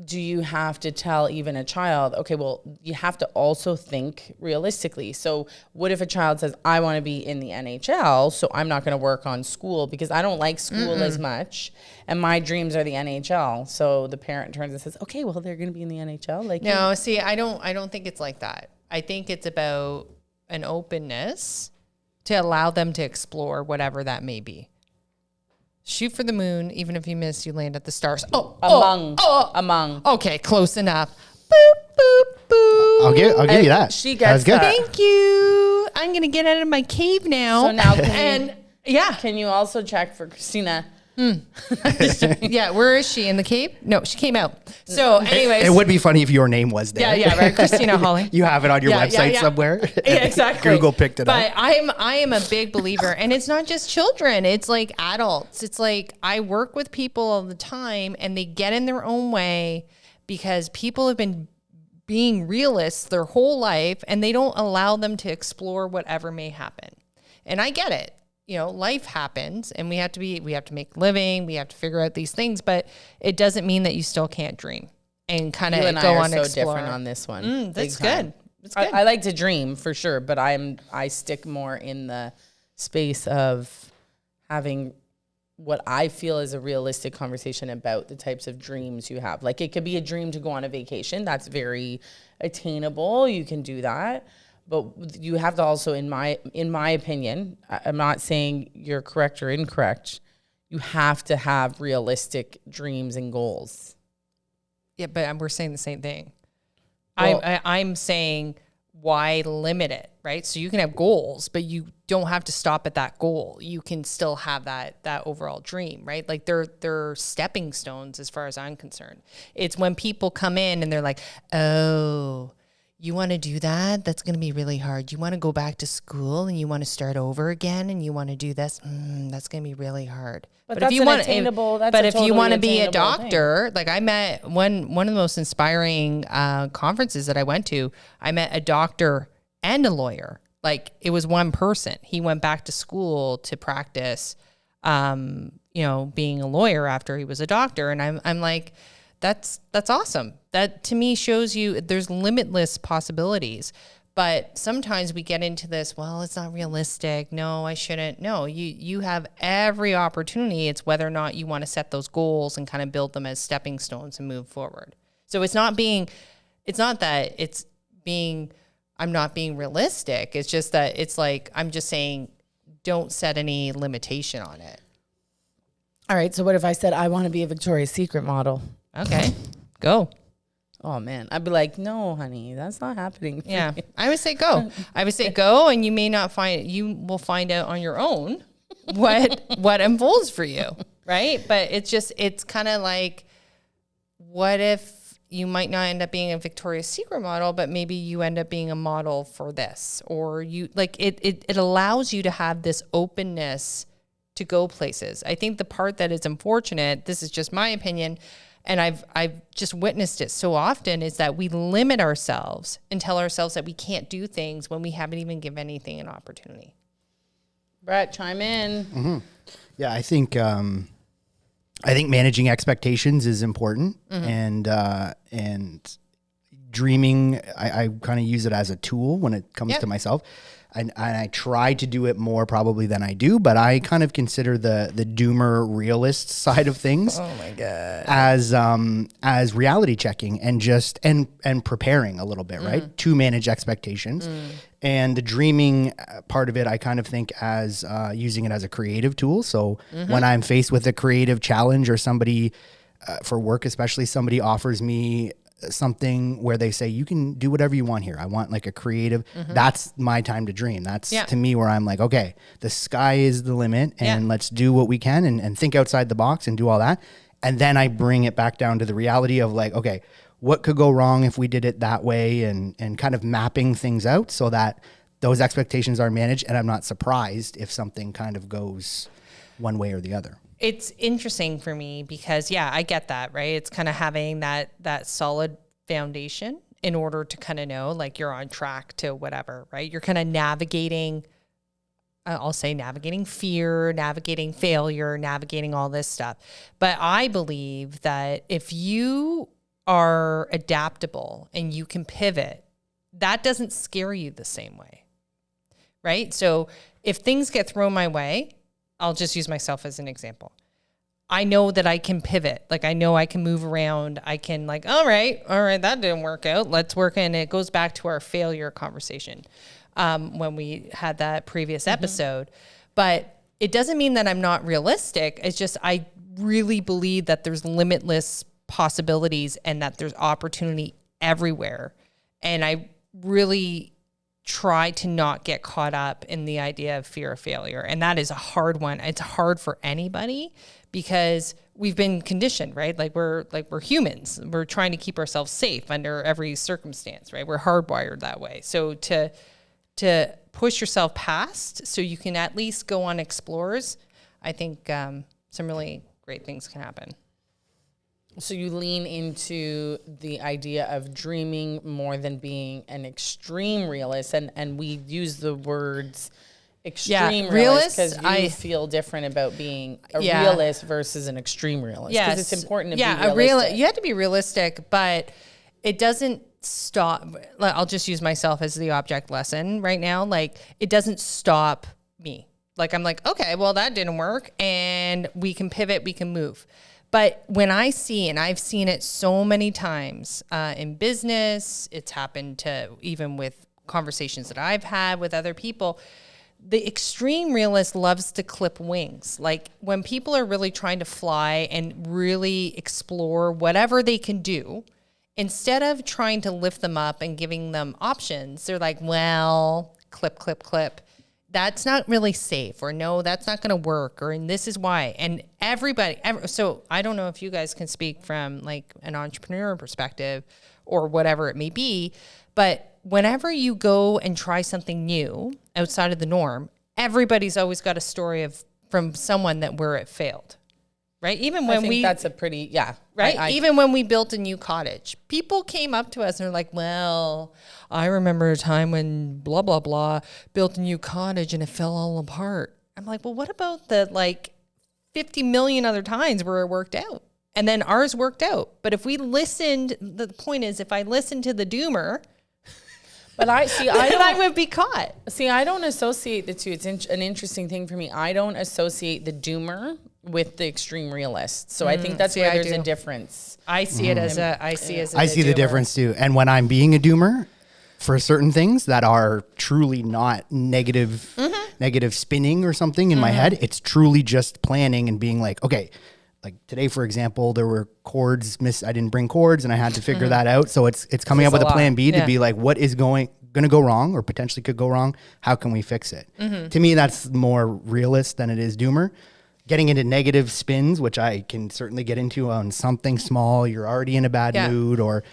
[SPEAKER 2] do you have to tell even a child, okay, well, you have to also think realistically. So what if a child says, I want to be in the NHL, so I'm not going to work on school because I don't like school as much, and my dreams are the NHL. So the parent turns and says, okay, well, they're going to be in the NHL. Like,
[SPEAKER 1] No, see, I don't think it's like that. I think it's about an openness to allow them to explore whatever that may be. Shoot for the moon, even if you miss, you land at the stars.
[SPEAKER 2] among.
[SPEAKER 1] Okay, close enough. Boop, boop, boop.
[SPEAKER 3] I'll give you that.
[SPEAKER 2] She
[SPEAKER 3] That was
[SPEAKER 2] gets
[SPEAKER 3] good.
[SPEAKER 2] that.
[SPEAKER 1] Thank you. I'm gonna get out of my cave now.
[SPEAKER 2] So now
[SPEAKER 1] can
[SPEAKER 2] you also check for Christina?
[SPEAKER 1] yeah, where is she? In the cave? No, she came out. So, anyways,
[SPEAKER 3] It would be funny if your name was there.
[SPEAKER 1] yeah, right, Christina Hawley.
[SPEAKER 3] You have it on your website somewhere.
[SPEAKER 1] Yeah, exactly.
[SPEAKER 3] Google picked it
[SPEAKER 1] but
[SPEAKER 3] up.
[SPEAKER 1] I am a big believer, and it's not just children. It's like adults. It's like I work with people all the time, and they get in their own way because people have been being realists their whole life, and they don't allow them to explore whatever may happen. And I get it. Life happens, and we have to make a living. We have to figure out these things, but it doesn't mean that you still can't dream and kind of go on
[SPEAKER 2] so
[SPEAKER 1] explore.
[SPEAKER 2] different on this one.
[SPEAKER 1] That's
[SPEAKER 2] Big time.
[SPEAKER 1] good. That's good.
[SPEAKER 2] I like to dream for sure, but I stick more in the space of having what I feel is a realistic conversation about the types of dreams you have. Like, it could be a dream to go on a vacation. That's very attainable. You can do that. But you have to also, in my opinion, I'm not saying you're correct or incorrect, you have to have realistic dreams and goals.
[SPEAKER 1] Yeah, but we're saying the same thing.
[SPEAKER 2] Well-
[SPEAKER 1] I'm saying, why limit it, right? So you can have goals, but you don't have to stop at that goal. You can still have that overall dream, right? Like they're stepping stones as far as I'm concerned. It's when people come in and they're like, oh, you want to do that? That's going to be really hard. You want to go back to school and you want to start over again and you want to do this? That's going to be really hard.
[SPEAKER 2] But
[SPEAKER 1] if
[SPEAKER 2] that's
[SPEAKER 1] you
[SPEAKER 2] an
[SPEAKER 1] want,
[SPEAKER 2] attainable- that's
[SPEAKER 1] but
[SPEAKER 2] a
[SPEAKER 1] if you
[SPEAKER 2] totally
[SPEAKER 1] want to be a
[SPEAKER 2] attainable thing.
[SPEAKER 1] doctor, like I met one of the most inspiring conferences that I went to. I met a doctor and a lawyer. Like, it was one person. He went back to school to practice, being a lawyer after he was a doctor. And I'm like, that's awesome. That to me shows you there's limitless possibilities. But sometimes we get into this, well, it's not realistic. No, I shouldn't. No, you have every opportunity. It's whether or not you want to set those goals and kind of build them as stepping stones and move forward. So it's not that it's being, I'm not being realistic. It's just that it's like, I'm just saying, don't set any limitation on it.
[SPEAKER 2] All right, so what if I said I want to be a Victoria's Secret model?
[SPEAKER 1] Okay, go.
[SPEAKER 2] Oh man, I'd be like, no, honey, that's not happening. for
[SPEAKER 1] Yeah,
[SPEAKER 2] me."
[SPEAKER 1] I would say go. I would say go, and you may not you will find out on your own what unfolds for you, right? But it's kind of like, what if you might not end up being a Victoria's Secret model, but maybe you end up being a model for this, or you like it allows you to have this openness to go places. I think the part that is unfortunate, this is just my opinion, and I've just witnessed it so often, is that we limit ourselves and tell ourselves that we can't do things when we haven't even given anything an opportunity.
[SPEAKER 2] Brett, chime in.
[SPEAKER 3] Mm-hmm. Yeah, I think managing expectations is important, and dreaming, I kind of use it as a tool when it comes to myself. And I try to do it more probably than I do, but I kind of consider the doomer realist side of things.
[SPEAKER 1] Oh my God.
[SPEAKER 3] As reality checking and just and preparing a little bit, right? To manage expectations. And the dreaming part of it, I kind of think as using it as a creative tool. So when I'm faced with a creative challenge, or somebody for work, especially, somebody offers me something where they say, you can do whatever you want here. I want like a creative, that's my time to dream. That's to me where I'm like, okay, the sky is the limit, and let's do what we can and think outside the box and do all that. And then I bring it back down to the reality of like, okay, what could go wrong if we did it that way, and kind of mapping things out so that those expectations are managed, and I'm not surprised if something kind of goes one way or the other.
[SPEAKER 1] It's interesting for me because, I get that, right? It's kind of having that solid foundation in order to kind of know like you're on track to whatever, right? You're kind of navigating, I'll say navigating fear, navigating failure, navigating all this stuff. But I believe that if you are adaptable and you can pivot, that doesn't scare you the same way, right? So if things get thrown my way, I'll just use myself as an example. I know that I can pivot. Like I know I can move around. I can like, all right, that didn't work out. Let's work. And it goes back to our failure conversation when we had that previous episode. But it doesn't mean that I'm not realistic. It's just I really believe that there's limitless possibilities and that there's opportunity everywhere. And I really try to not get caught up in the idea of fear of failure. And that is a hard one. It's hard for anybody because we've been conditioned, right? Like we're humans. We're trying to keep ourselves safe under every circumstance, right? We're hardwired that way. So to push yourself past so you can at least go on explores, I think some really great things can happen.
[SPEAKER 2] So you lean into the idea of dreaming more than being an extreme realist, and we use the words extreme realist because you feel different about being a realist versus an extreme realist. Yes, because it's important to be realistic.
[SPEAKER 1] You have to be realistic, but it doesn't stop. I'll just use myself as the object lesson right now. Like it doesn't stop me. Like I'm like, okay, well that didn't work, and we can pivot, we can move. But when I see, and I've seen it so many times in business, it's happened to even with conversations that I've had with other people, the extreme realist loves to clip wings. Like when people are really trying to fly and really explore whatever they can do, instead of trying to lift them up and giving them options, they're like, well, clip, clip, clip. That's not really safe, or no, that's not going to work, or and this is why. And so I don't know if you guys can speak from like an entrepreneur perspective or whatever it may be, but whenever you go and try something new outside of the norm, everybody's always got a story from someone where it failed. Right? Even when
[SPEAKER 2] that's a pretty,
[SPEAKER 1] right? Even when we built a new cottage, people came up to us and they're like, well, I remember a time when blah, blah, blah built a new cottage and it fell all apart. I'm like, well, what about the like 50 million other times where it worked out? And then ours worked out. But if we listened, the point is, if I listened to the doomer,
[SPEAKER 2] but I
[SPEAKER 1] would be caught.
[SPEAKER 2] See, I don't associate the two. It's an interesting thing for me. I don't associate the doomer with the extreme realist. So I think that's where there's a difference.
[SPEAKER 1] I see it as I see
[SPEAKER 3] the difference too. And when I'm being a doomer for certain things that are truly not negative spinning or something in my head, it's truly just planning and being like, okay, like today, for example, there were chords I didn't bring chords and I had to figure that out. So it's coming up with a plan B to be like, what is going to go wrong or potentially could go wrong? How can we fix it? To me, that's more realist than it is doomer. getting into negative spins, which I can certainly get into on something small. You're already in a bad mood, or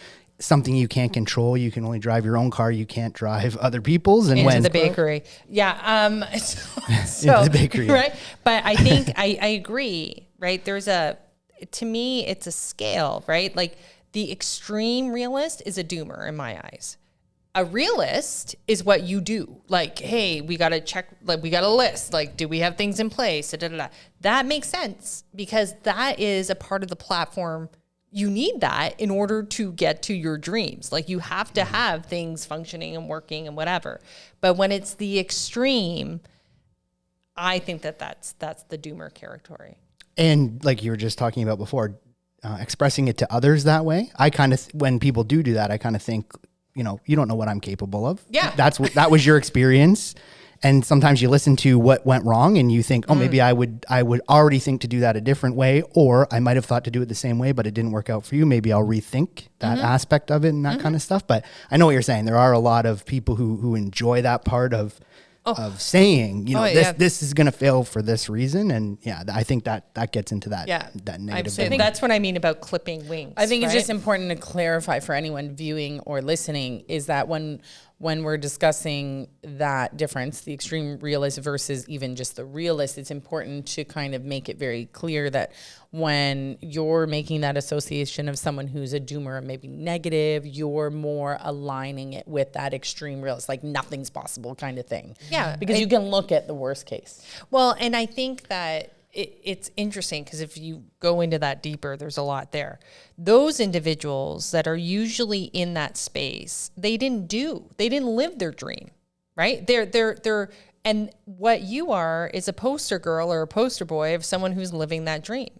[SPEAKER 3] something you can't control. You can only drive your own car. You can't drive other people's. And
[SPEAKER 1] into the bakery. Yeah.
[SPEAKER 3] Into the bakery.
[SPEAKER 1] Right. But I think I agree, right? To me, it's a scale, right? Like the extreme realist is a doomer in my eyes. A realist is what you do. Like, hey, we got to check, like we got a list. Like, do we have things in place? Da, da, da. That makes sense because that is a part of the platform. You need that in order to get to your dreams. Like you have to have things functioning and working and whatever. But when it's the extreme, I think that's the doomer territory.
[SPEAKER 3] And like you were just talking about before, expressing it to others that way. I kind of, when people do that, I kind of think, you don't know what I'm capable of.
[SPEAKER 1] Yeah.
[SPEAKER 3] That was your experience. And sometimes you listen to what went wrong and you think, oh, maybe I would already think to do that a different way, or I might have thought to do it the same way, but it didn't work out for you. Maybe I'll rethink that aspect of it and that kind of stuff. But I know what you're saying. There are a lot of people who enjoy that part of saying, this is going to fail for this reason. And I think that gets into that, that negative.
[SPEAKER 1] I think that's what I mean about clipping wings.
[SPEAKER 2] I think it's just important to clarify for anyone viewing or listening is that when we're discussing that difference, the extreme realist versus even just the realist, it's important to kind of make it very clear that when you're making that association of someone who's a doomer and maybe negative, you're more aligning it with that extreme realist, like nothing's possible kind of thing.
[SPEAKER 1] Yeah.
[SPEAKER 2] Because you can look at the worst case.
[SPEAKER 1] Well, and I think that it's interesting because if you go into that deeper, there's a lot there. Those individuals that are usually in that space, they didn't live their dream, right? They're and what you are is a poster girl or a poster boy of someone who's living that dream.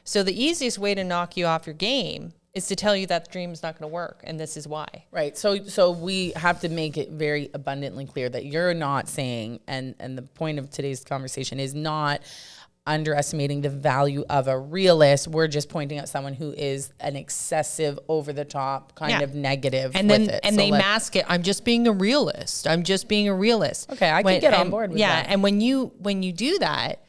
[SPEAKER 1] So the easiest way to knock you off your game is to tell you that the dream is not going to work, and this is why.
[SPEAKER 2] Right. So we have to make it very abundantly clear that you're not saying, and the point of today's conversation is not underestimating the value of a realist. We're just pointing out someone who is an excessive, over the top kind of negative
[SPEAKER 1] and
[SPEAKER 2] with
[SPEAKER 1] then
[SPEAKER 2] it.
[SPEAKER 1] And so they mask it. I'm just being a realist. I'm just being a realist.
[SPEAKER 2] Okay, I can get on board with that.
[SPEAKER 1] And when you do that,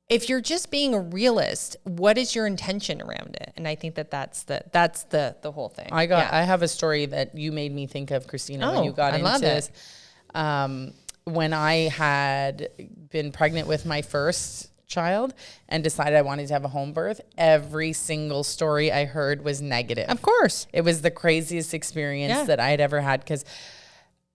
[SPEAKER 1] if you're just being a realist, what is your intention around it? And I think that's the whole thing.
[SPEAKER 2] I have a story that you made me think of, Christina, when you got into this. When I had been pregnant with my first child and decided I wanted to have a home birth, every single story I heard was negative.
[SPEAKER 1] Of course.
[SPEAKER 2] It was the craziest experience that I had ever had because,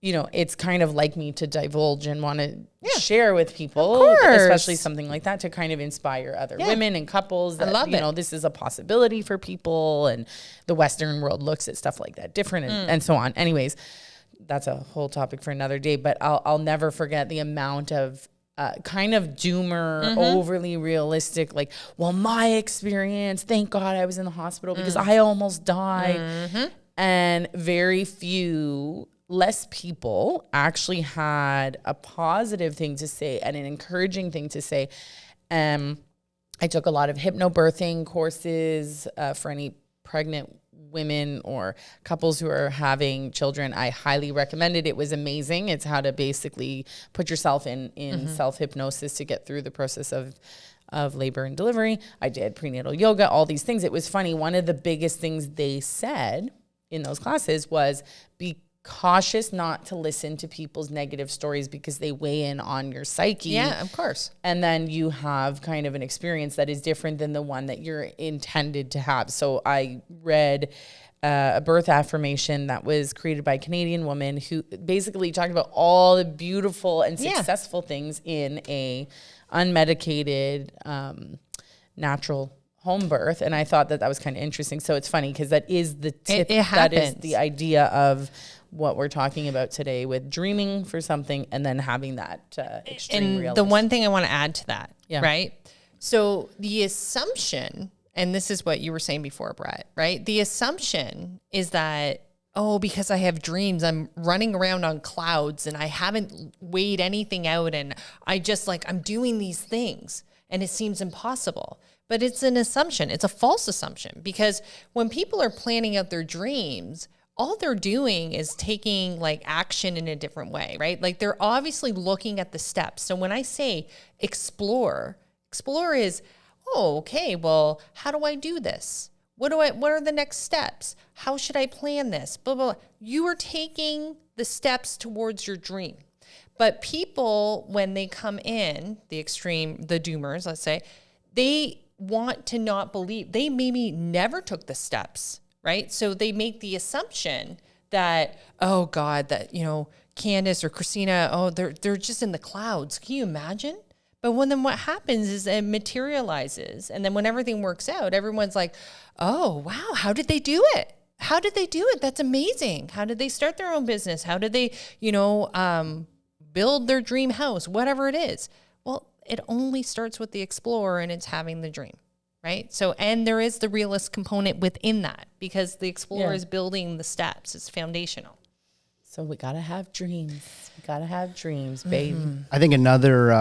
[SPEAKER 2] it's kind of like me to divulge and want to share with people, especially something like that, to kind of inspire other women and couples that, this is a possibility for people, and the Western world looks at stuff like that different and so on. Anyways, that's a whole topic for another day, but I'll never forget the amount of kind of doomer, overly realistic, like, well, my experience, thank God I was in the hospital because I almost died. And very less people actually had a positive thing to say and an encouraging thing to say. I took a lot of hypnobirthing courses for any pregnant women or couples who are having children. I highly recommend it. It was amazing. It's how to basically put yourself in self-hypnosis to get through the process of labor and delivery. I did prenatal yoga, all these things. It was funny. One of the biggest things they said in those classes was be cautious not to listen to people's negative stories because they weigh in on your psyche.
[SPEAKER 1] Yeah, of course.
[SPEAKER 2] And then you have kind of an experience that is different than the one that you're intended to have. So I read a birth affirmation that was created by a Canadian woman who basically talked about all the beautiful and successful things in a unmedicated, natural home birth. And I thought that was kind of interesting. So it's funny because that is the tip. That is the idea of what we're talking about today with dreaming for something and then having that extreme realist.
[SPEAKER 1] The one thing I want to add to that, right? So the assumption, and this is what you were saying before, Brett, right? The assumption is that, because I have dreams, I'm running around on clouds and I haven't weighed anything out and I'm doing these things and it seems impossible. But it's an assumption. It's a false assumption because when people are planning out their dreams, all they're doing is taking action in a different way, right? Like they're obviously looking at the steps. So when I say explore, Explorer is, oh, okay, well, how do I do this? What are the next steps? How should I plan this? Blah, blah, blah. You are taking the steps towards your dream. But people, when they come in, the doomers, let's say, they want to not believe. They maybe never took the steps, right? So they make the assumption that, oh God, that, Candice or Christina, oh, they're just in the clouds. Can you imagine? But then what happens is it materializes. And then when everything works out, everyone's like, oh, wow, how did they do it? How did they do it? That's amazing. How did they start their own business? How did they, build their dream house, whatever it is? Well, it only starts with the explorer, and it's having the dream, right? So, and there is the realist component within that, because the explorer is building the steps. It's foundational.
[SPEAKER 2] So we gotta have dreams. We gotta have dreams, baby.
[SPEAKER 3] I think another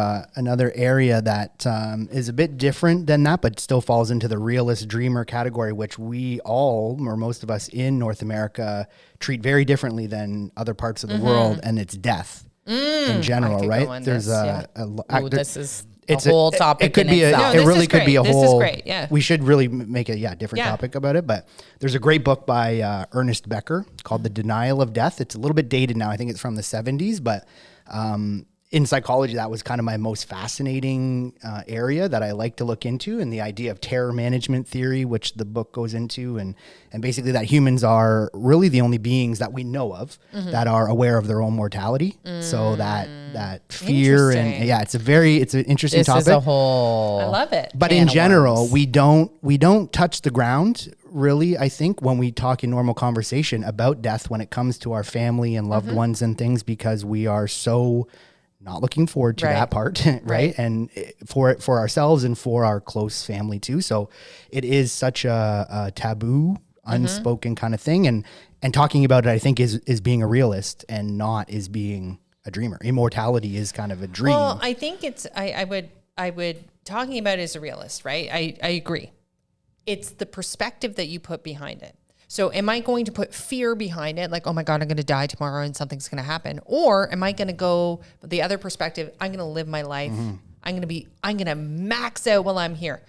[SPEAKER 3] area that is a bit different than that, but still falls into the realist dreamer category, which we all, or most of us in North America, treat very differently than other parts of the world, and it's death in general, right? There's
[SPEAKER 2] this is a whole topic.
[SPEAKER 3] It could be
[SPEAKER 2] itself.
[SPEAKER 3] it really could be a whole.
[SPEAKER 1] This is great. Yeah,
[SPEAKER 3] we should really make a different topic about it. But there's a great book by Ernest Becker called The Denial of Death. It's a little bit dated now. I think it's from the 70s, but in psychology, that was kind of my most fascinating area that I like to look into, and the idea of terror management theory, which the book goes into, and basically that humans are really the only beings that we know of that are aware of their own mortality. So that fear, and it's an interesting topic.
[SPEAKER 2] This is a whole.
[SPEAKER 1] I love it.
[SPEAKER 3] But in general, we don't touch the ground really, I think, when we talk in normal conversation about death when it comes to our family and loved ones and things, because we are so not looking forward to that part, right? And for ourselves and for our close family too. So it is such a taboo, unspoken kind of thing. And talking about it, I think, is being a realist and not is being a dreamer. Immortality is kind of a dream.
[SPEAKER 1] Well, I think I would talking about it as a realist, right? I agree. It's the perspective that you put behind it. So am I going to put fear behind it? Like, oh my God, I'm going to die tomorrow and something's going to happen. Or am I going to go the other perspective? I'm going to live my life. I'm going to max out while I'm here.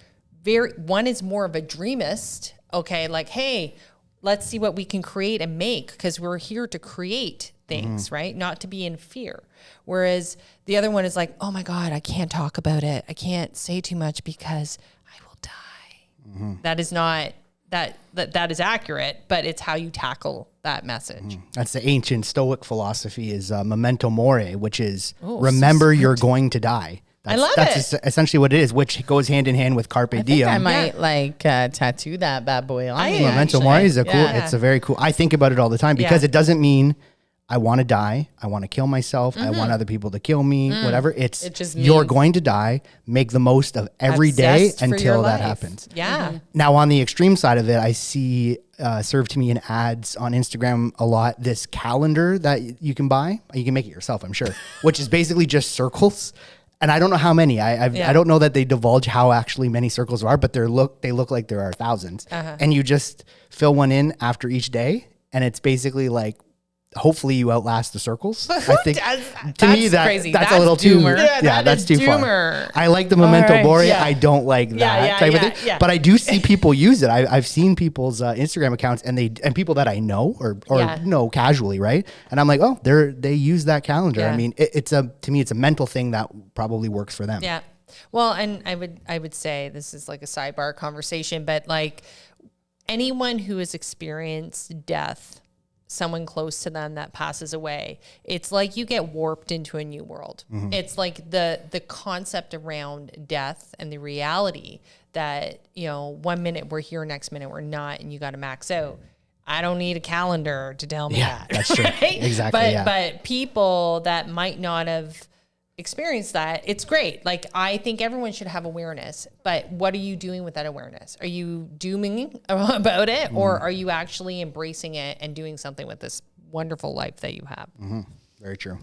[SPEAKER 1] One is more of a dreamist. Okay. Like, hey, let's see what we can create and make, because we're here to create things, right? Not to be in fear. Whereas the other one is like, oh my God, I can't talk about it. I can't say too much because I will die. That is not, that is accurate, but it's how you tackle that message.
[SPEAKER 3] That's the ancient Stoic philosophy, is memento mori, which is remember you're going to die. That's essentially what it is, which goes hand in hand with carpe diem.
[SPEAKER 2] I might tattoo that bad boy on me.
[SPEAKER 3] Memento mori is it's a very cool. I think about it all the time, because it doesn't mean I want to die, I want to kill myself, I want other people to kill me, whatever. It just you're going to die. Make the most of every day until that happens.
[SPEAKER 1] Yeah.
[SPEAKER 3] Now, on the extreme side of it, I see served to me in ads on Instagram a lot, this calendar that you can buy. You can make it yourself, I'm sure, which is basically just circles. And I don't know how many. I don't know that they divulge how actually many circles there are, but they look like there are thousands. And you just fill one in after each day, and it's basically like, hopefully you outlast the circles. I think to me
[SPEAKER 2] crazy.
[SPEAKER 3] That's a little too
[SPEAKER 1] that's
[SPEAKER 3] too far. I like the memento mori. I don't like that type of thing. Yeah. But I do see people use it. I've seen people's Instagram accounts and people that I know or know casually, right? And I'm like, oh, they use that calendar. I mean, to me it's a mental thing that probably works for them.
[SPEAKER 1] Yeah. Well, and I would say this is like a sidebar conversation, but like anyone who has experienced death, someone close to them that passes away, it's like you get warped into a new world. It's like the concept around death and the reality that, 1 minute we're here, next minute we're not, and you got to max out. I don't need a calendar to tell me that.
[SPEAKER 3] That's true.
[SPEAKER 1] Right?
[SPEAKER 3] Exactly.
[SPEAKER 1] But people that might not have experienced that, it's great. Like, I think everyone should have awareness, but what are you doing with that awareness? Are you dooming about it, or are you actually embracing it and doing something with this wonderful life that you have?
[SPEAKER 3] Very true.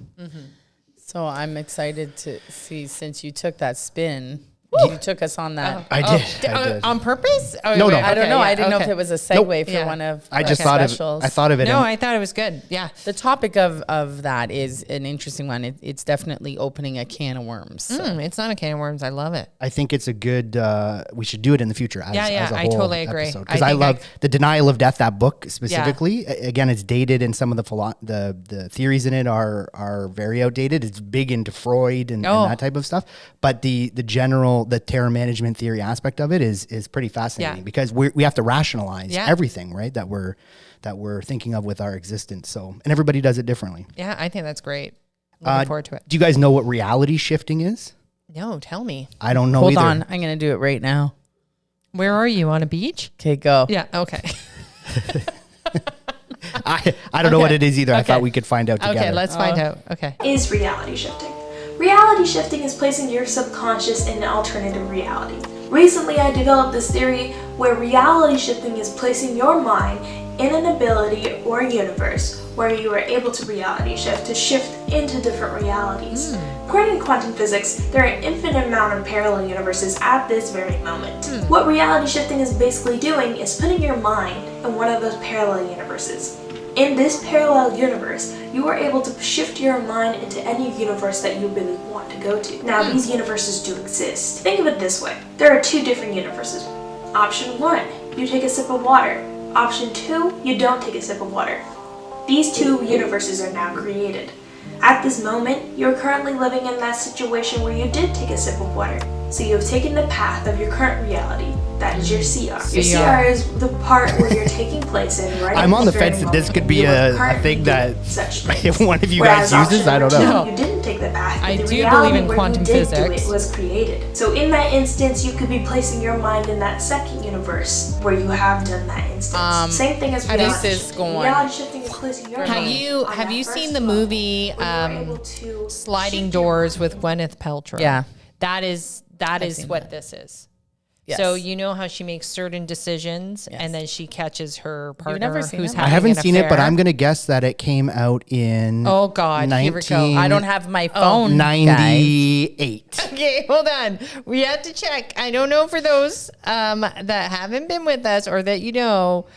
[SPEAKER 2] So I'm excited to see, since you took that spin You took us on that.
[SPEAKER 3] I did.
[SPEAKER 1] On purpose? Oh,
[SPEAKER 3] No, no.
[SPEAKER 2] I don't know.
[SPEAKER 1] yeah,
[SPEAKER 2] I didn't know if
[SPEAKER 1] okay.
[SPEAKER 2] it was a segue for
[SPEAKER 1] Yeah.
[SPEAKER 2] one of
[SPEAKER 3] I just
[SPEAKER 2] our
[SPEAKER 3] thought
[SPEAKER 2] specials.
[SPEAKER 3] I thought of it.
[SPEAKER 1] No,
[SPEAKER 3] and-
[SPEAKER 1] I thought it was good. Yeah.
[SPEAKER 2] The topic of that is an interesting one. It's definitely opening a can of worms. So.
[SPEAKER 1] It's not a can of worms. I love it.
[SPEAKER 3] I think it's a good. We should do it in the future. As,
[SPEAKER 1] Yeah,
[SPEAKER 3] as a
[SPEAKER 1] I
[SPEAKER 3] whole
[SPEAKER 1] totally agree.
[SPEAKER 3] Because
[SPEAKER 1] I
[SPEAKER 3] I
[SPEAKER 1] think
[SPEAKER 3] love the denial of death. That book specifically.
[SPEAKER 1] Yeah.
[SPEAKER 3] Again, it's dated, and some of the theories in it are very outdated. It's big into Freud and that type of stuff. But the terror management theory aspect of it is pretty fascinating because we have to rationalize everything, right? That we're thinking of with our existence. So, and everybody does it differently.
[SPEAKER 1] Yeah, I think that's great. Looking forward to it.
[SPEAKER 3] Do you guys know what reality shifting is?
[SPEAKER 1] No, tell me.
[SPEAKER 3] I don't know
[SPEAKER 2] Hold
[SPEAKER 3] either.
[SPEAKER 2] on. I'm going to do it right now.
[SPEAKER 1] Where are you? On a beach?
[SPEAKER 2] Okay, go.
[SPEAKER 1] Yeah, okay.
[SPEAKER 3] I don't know what it is either. I thought we could find out together.
[SPEAKER 1] Okay, let's find out. Okay.
[SPEAKER 11] Is reality shifting. Reality shifting is placing your subconscious in an alternative reality. Recently, I developed this theory where reality shifting is placing your mind in an ability or universe where you are able to reality shift to shift into different realities. According to quantum physics, there are an infinite amount of parallel universes at this very moment. What reality shifting is basically doing is putting your mind in one of those parallel universes. In this parallel universe, you are able to shift your mind into any universe that you really want to go to. Now, these universes do exist. Think of it this way. There are two different universes. Option 1, you take a sip of water. Option 2, you don't take a sip of water. These two universes are now created. At this moment, you're currently living in that situation where you did take a sip of water. So you have taken the path of your current reality. That is your CR. Your CR is the part where you're taking place in right
[SPEAKER 3] I'm on the
[SPEAKER 11] this very
[SPEAKER 3] fence that this
[SPEAKER 11] moment.
[SPEAKER 3] could be
[SPEAKER 11] You are
[SPEAKER 3] a
[SPEAKER 11] currently
[SPEAKER 3] thing that
[SPEAKER 11] doing such
[SPEAKER 3] if
[SPEAKER 11] things.
[SPEAKER 3] one of you
[SPEAKER 11] Whereas
[SPEAKER 3] guys uses,
[SPEAKER 11] option
[SPEAKER 3] I don't
[SPEAKER 11] number
[SPEAKER 3] know.
[SPEAKER 11] two, you didn't take the path.
[SPEAKER 1] I
[SPEAKER 11] but the
[SPEAKER 1] do
[SPEAKER 11] reality
[SPEAKER 1] believe in
[SPEAKER 11] where
[SPEAKER 1] quantum
[SPEAKER 11] you did
[SPEAKER 1] physics.
[SPEAKER 11] do it was created. So in that instance, you could be placing your mind in that second universe where you have done that instance. Same thing as
[SPEAKER 2] how does
[SPEAKER 11] reality
[SPEAKER 2] this
[SPEAKER 11] shifting.
[SPEAKER 2] go on?
[SPEAKER 11] Reality shifting is placing your mind
[SPEAKER 1] Have
[SPEAKER 11] on
[SPEAKER 1] you
[SPEAKER 11] that
[SPEAKER 1] seen
[SPEAKER 11] first
[SPEAKER 1] the
[SPEAKER 11] level
[SPEAKER 1] movie
[SPEAKER 11] where you're able to
[SPEAKER 1] Sliding
[SPEAKER 11] shift your
[SPEAKER 1] Doors
[SPEAKER 11] mind.
[SPEAKER 1] with Gwyneth Paltrow?
[SPEAKER 2] Yeah.
[SPEAKER 1] That is
[SPEAKER 2] seen
[SPEAKER 1] what
[SPEAKER 2] that.
[SPEAKER 1] this is.
[SPEAKER 2] Yes.
[SPEAKER 1] So you know how she makes certain decisions and then she catches her partner
[SPEAKER 2] never seen
[SPEAKER 1] who's
[SPEAKER 2] it?
[SPEAKER 1] having
[SPEAKER 3] I haven't
[SPEAKER 1] an
[SPEAKER 3] seen it, but
[SPEAKER 1] affair.
[SPEAKER 3] I'm going to guess that it came out in
[SPEAKER 1] Oh God, here we go.
[SPEAKER 2] I don't have my phone.
[SPEAKER 3] 98.
[SPEAKER 1] Okay, hold on. We had to check. I don't know for those that haven't been with us or that you know,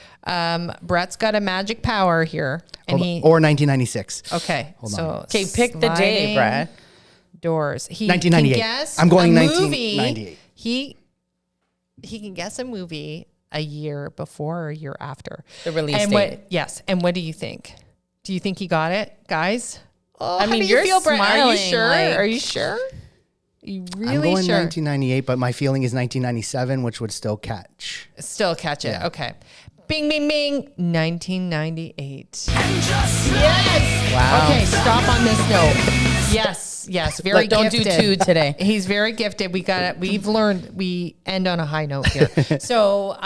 [SPEAKER 1] Brett's got a magic power here. And
[SPEAKER 3] Or 1996.
[SPEAKER 1] okay.
[SPEAKER 3] Hold
[SPEAKER 1] so
[SPEAKER 3] on.
[SPEAKER 2] Okay, pick the day,
[SPEAKER 1] Sliding
[SPEAKER 2] Brett.
[SPEAKER 1] Doors. He
[SPEAKER 3] 1998.
[SPEAKER 1] Can guess
[SPEAKER 3] I'm going
[SPEAKER 1] a
[SPEAKER 3] 1998.
[SPEAKER 1] Movie. He can guess a movie a year before or a year after
[SPEAKER 2] The release
[SPEAKER 1] and
[SPEAKER 2] date.
[SPEAKER 1] Yes. And what do you think? Do you think he got it, guys? Oh,
[SPEAKER 2] I
[SPEAKER 1] how
[SPEAKER 2] mean,
[SPEAKER 1] do you
[SPEAKER 2] you're
[SPEAKER 1] feel, Brett? Are you
[SPEAKER 2] smiling,
[SPEAKER 1] sure?
[SPEAKER 2] like-
[SPEAKER 1] Are you sure? You really
[SPEAKER 3] I'm going
[SPEAKER 1] sure?
[SPEAKER 3] 1998, but my feeling is 1997, which would still catch.
[SPEAKER 1] Still catch it.
[SPEAKER 3] Yeah.
[SPEAKER 1] Okay. Bing, bing, bing. 1998. Yes.
[SPEAKER 2] Wow.
[SPEAKER 1] Okay, stop on this note. Yes. Very
[SPEAKER 2] Look, don't do
[SPEAKER 1] gifted.
[SPEAKER 2] two today.
[SPEAKER 1] He's very gifted. We've learned we end on a high note here. So,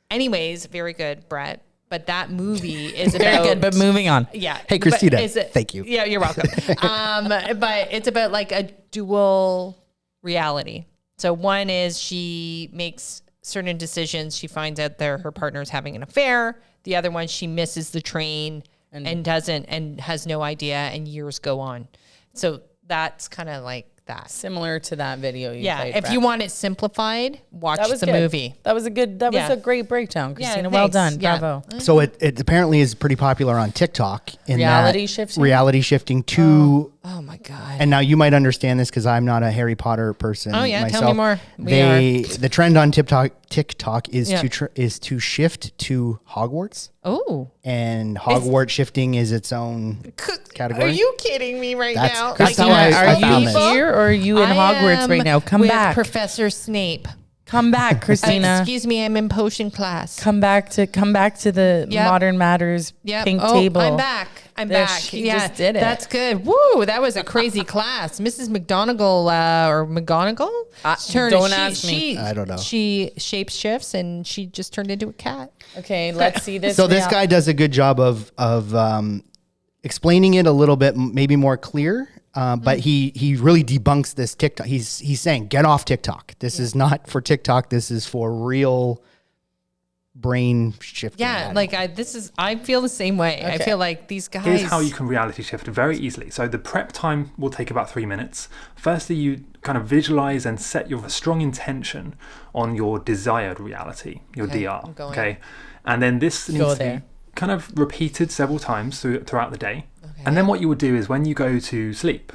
[SPEAKER 1] anyways, very good, Brett. But that movie is about
[SPEAKER 2] Very good, but moving on.
[SPEAKER 1] Yeah.
[SPEAKER 3] Hey,
[SPEAKER 1] but
[SPEAKER 3] Christina,
[SPEAKER 1] is it-
[SPEAKER 3] thank you.
[SPEAKER 1] Yeah, you're welcome. But it's about like a dual reality. So one is she makes certain decisions. She finds out that her partner's having an affair. The other one, she misses the train and doesn't and has no idea, and years go on. So that's kind of like that.
[SPEAKER 2] Similar to that video you
[SPEAKER 1] Yeah.
[SPEAKER 2] played,
[SPEAKER 1] If
[SPEAKER 2] Brett.
[SPEAKER 1] you want it simplified, watch
[SPEAKER 2] That was
[SPEAKER 1] the
[SPEAKER 2] good.
[SPEAKER 1] movie.
[SPEAKER 2] That was
[SPEAKER 1] Yeah.
[SPEAKER 2] a great breakdown, Christina.
[SPEAKER 1] Yeah,
[SPEAKER 2] well
[SPEAKER 1] thanks.
[SPEAKER 2] done.
[SPEAKER 1] Yeah.
[SPEAKER 2] Bravo.
[SPEAKER 3] So it apparently is pretty popular on TikTok. In
[SPEAKER 2] Reality
[SPEAKER 3] that
[SPEAKER 2] shifting?
[SPEAKER 3] Reality shifting to.
[SPEAKER 1] Oh my God.
[SPEAKER 3] And now you might understand this because I'm not a Harry Potter person.
[SPEAKER 1] Oh, yeah,
[SPEAKER 3] myself.
[SPEAKER 1] tell me more.
[SPEAKER 3] The trend on TikTok is
[SPEAKER 1] Yeah.
[SPEAKER 3] is to shift to Hogwarts,
[SPEAKER 1] Oh.
[SPEAKER 3] and Hogwarts shifting is its own category.
[SPEAKER 1] Are you kidding me right
[SPEAKER 3] That's-
[SPEAKER 1] now?
[SPEAKER 3] that's how
[SPEAKER 2] Christina,
[SPEAKER 3] I
[SPEAKER 2] are
[SPEAKER 3] found
[SPEAKER 2] you
[SPEAKER 3] this.
[SPEAKER 2] here or are you in
[SPEAKER 1] I
[SPEAKER 2] Hogwarts
[SPEAKER 1] am
[SPEAKER 2] right now? Come
[SPEAKER 1] with
[SPEAKER 2] back.
[SPEAKER 1] Professor Snape.
[SPEAKER 2] Come back, Christina.
[SPEAKER 1] Excuse me, I'm in potion class.
[SPEAKER 2] Come back to the
[SPEAKER 1] Yep.
[SPEAKER 2] Modern Matters
[SPEAKER 1] Yep.
[SPEAKER 2] pink
[SPEAKER 1] Oh,
[SPEAKER 2] table.
[SPEAKER 1] I'm back. I'm
[SPEAKER 2] There,
[SPEAKER 1] back.
[SPEAKER 2] she
[SPEAKER 1] Yeah,
[SPEAKER 2] just did it.
[SPEAKER 1] That's good. Woo, that was a crazy class. Mrs. McGonagall or McGonagall?
[SPEAKER 2] Don't ask me.
[SPEAKER 3] I don't know.
[SPEAKER 1] She shape shifts and she just turned into a cat.
[SPEAKER 2] Okay, let's see this.
[SPEAKER 3] So this guy does a good job of explaining it a little bit, maybe more clear. But he really debunks this TikTok. He's saying, get off TikTok. This is not for TikTok. This is for real brain shifting.
[SPEAKER 1] Yeah, like I feel the same way. I feel like these guys.
[SPEAKER 9] Here's how you can reality shift very easily. So the prep time will take about 3 minutes. Firstly, you kind of visualize and set your strong intention on your desired reality, your DR. Okay, and then this needs to be kind of repeated several times throughout the day. Okay. And then what you would do is when you go to sleep,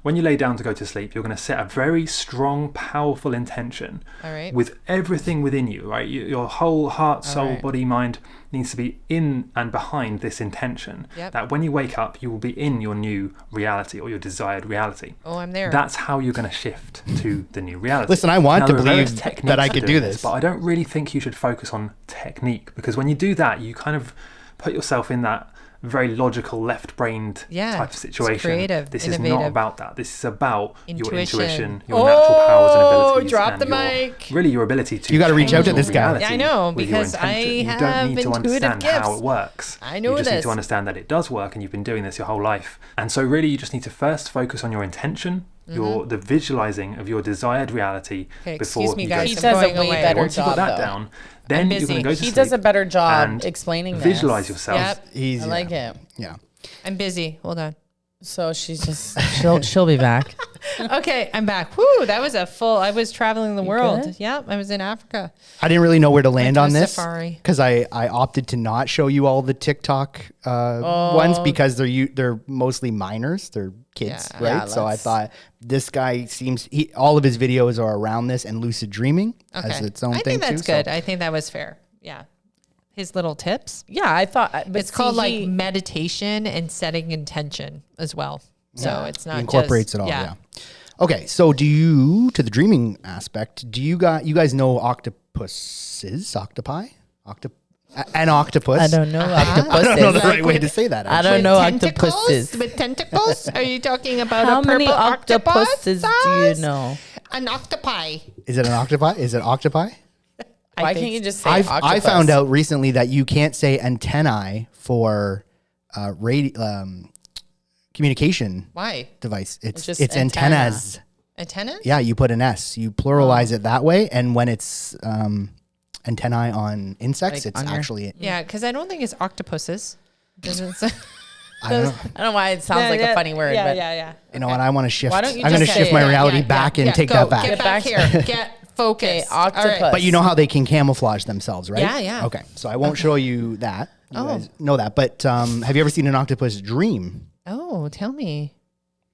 [SPEAKER 9] when you lay down to go to sleep, you're going to set a very strong, powerful intention with everything within you, right? Your whole heart, soul, body, mind needs to be in and behind this intention. That when you wake up, you will be in your new reality or your desired reality.
[SPEAKER 1] Oh, I'm there.
[SPEAKER 9] That's how you're going to shift to the new reality.
[SPEAKER 3] Listen, I want to believe that I could do this.
[SPEAKER 9] But I don't really think you should focus on technique, because when you do that, you kind of put yourself in that very logical, left-brained type of situation.
[SPEAKER 1] Creative,
[SPEAKER 9] this
[SPEAKER 1] innovative.
[SPEAKER 9] is not about that. This is about your intuition, your natural powers and abilities.
[SPEAKER 1] Drop the
[SPEAKER 9] mic. Really, your ability to.
[SPEAKER 3] You got to reach out to this guy.
[SPEAKER 1] Yeah, I know, because I have
[SPEAKER 9] you don't need to understand how it works.
[SPEAKER 1] I know
[SPEAKER 9] You just
[SPEAKER 1] this.
[SPEAKER 9] need to understand that it does work, and you've been doing this your whole life. And so, really, you just need to first focus on your intention. The visualizing of your desired reality before you go.
[SPEAKER 2] He does a way better
[SPEAKER 9] Once you've got that down, then you're going to go to sleep.
[SPEAKER 2] He does a better job explaining this.
[SPEAKER 9] Visualize yourself.
[SPEAKER 2] I like it.
[SPEAKER 3] Yeah.
[SPEAKER 1] I'm busy. Hold on.
[SPEAKER 2] So she's just she'll be back.
[SPEAKER 1] Okay, I'm back. Whoo, that was I was traveling the world.
[SPEAKER 2] good?
[SPEAKER 1] Yep, I was in Africa.
[SPEAKER 3] I didn't really know where to land on this
[SPEAKER 1] safari.
[SPEAKER 3] because I opted to not show you all the TikTok ones because they're mostly minors. They're kids, right?
[SPEAKER 2] Yeah,
[SPEAKER 3] so I thought this guy all of his videos are around this, and lucid dreaming as its own thing too.
[SPEAKER 1] I think that's good. I think that was fair. Yeah. His little tips.
[SPEAKER 2] Yeah, I thought but
[SPEAKER 1] it's called like meditation and setting intention as well. So it's not
[SPEAKER 3] he incorporates
[SPEAKER 1] just,
[SPEAKER 3] it all. Yeah. Okay, so to the dreaming aspect, you guys know octopuses, octopi, an octopus?
[SPEAKER 2] I don't know octopuses.
[SPEAKER 3] I don't know the right way to say that.
[SPEAKER 2] I don't know octopuses.
[SPEAKER 1] With tentacles? Are you talking about
[SPEAKER 2] how
[SPEAKER 1] a purple
[SPEAKER 2] many octopuses do you know?
[SPEAKER 1] An octopi.
[SPEAKER 3] Is it an octopi? Is it octopi?
[SPEAKER 2] Why can't you just say
[SPEAKER 3] I
[SPEAKER 2] octopus?
[SPEAKER 3] found out recently that you can't say antennae for communication device. It's antennas.
[SPEAKER 1] Antennas?
[SPEAKER 3] Yeah, you put an S. You pluralize it that way, and when it's antennae on insects, it's actually
[SPEAKER 1] Yeah, because I don't think it's octopuses. Doesn't say.
[SPEAKER 3] I don't
[SPEAKER 2] know why it sounds like a funny word.
[SPEAKER 1] Yeah,
[SPEAKER 2] but
[SPEAKER 1] yeah.
[SPEAKER 3] You know what? I want to shift.
[SPEAKER 2] Why don't you
[SPEAKER 3] I'm going to
[SPEAKER 2] just
[SPEAKER 3] shift
[SPEAKER 2] say
[SPEAKER 3] my
[SPEAKER 2] it?
[SPEAKER 3] reality back and take that back.
[SPEAKER 1] Get back here. Get focused.
[SPEAKER 2] Okay, octopus.
[SPEAKER 3] But you know how they can camouflage themselves, right?
[SPEAKER 1] Yeah, yeah.
[SPEAKER 3] Okay, so I won't show you that. You guys know that. But have you ever seen an octopus dream?
[SPEAKER 1] Oh, tell me.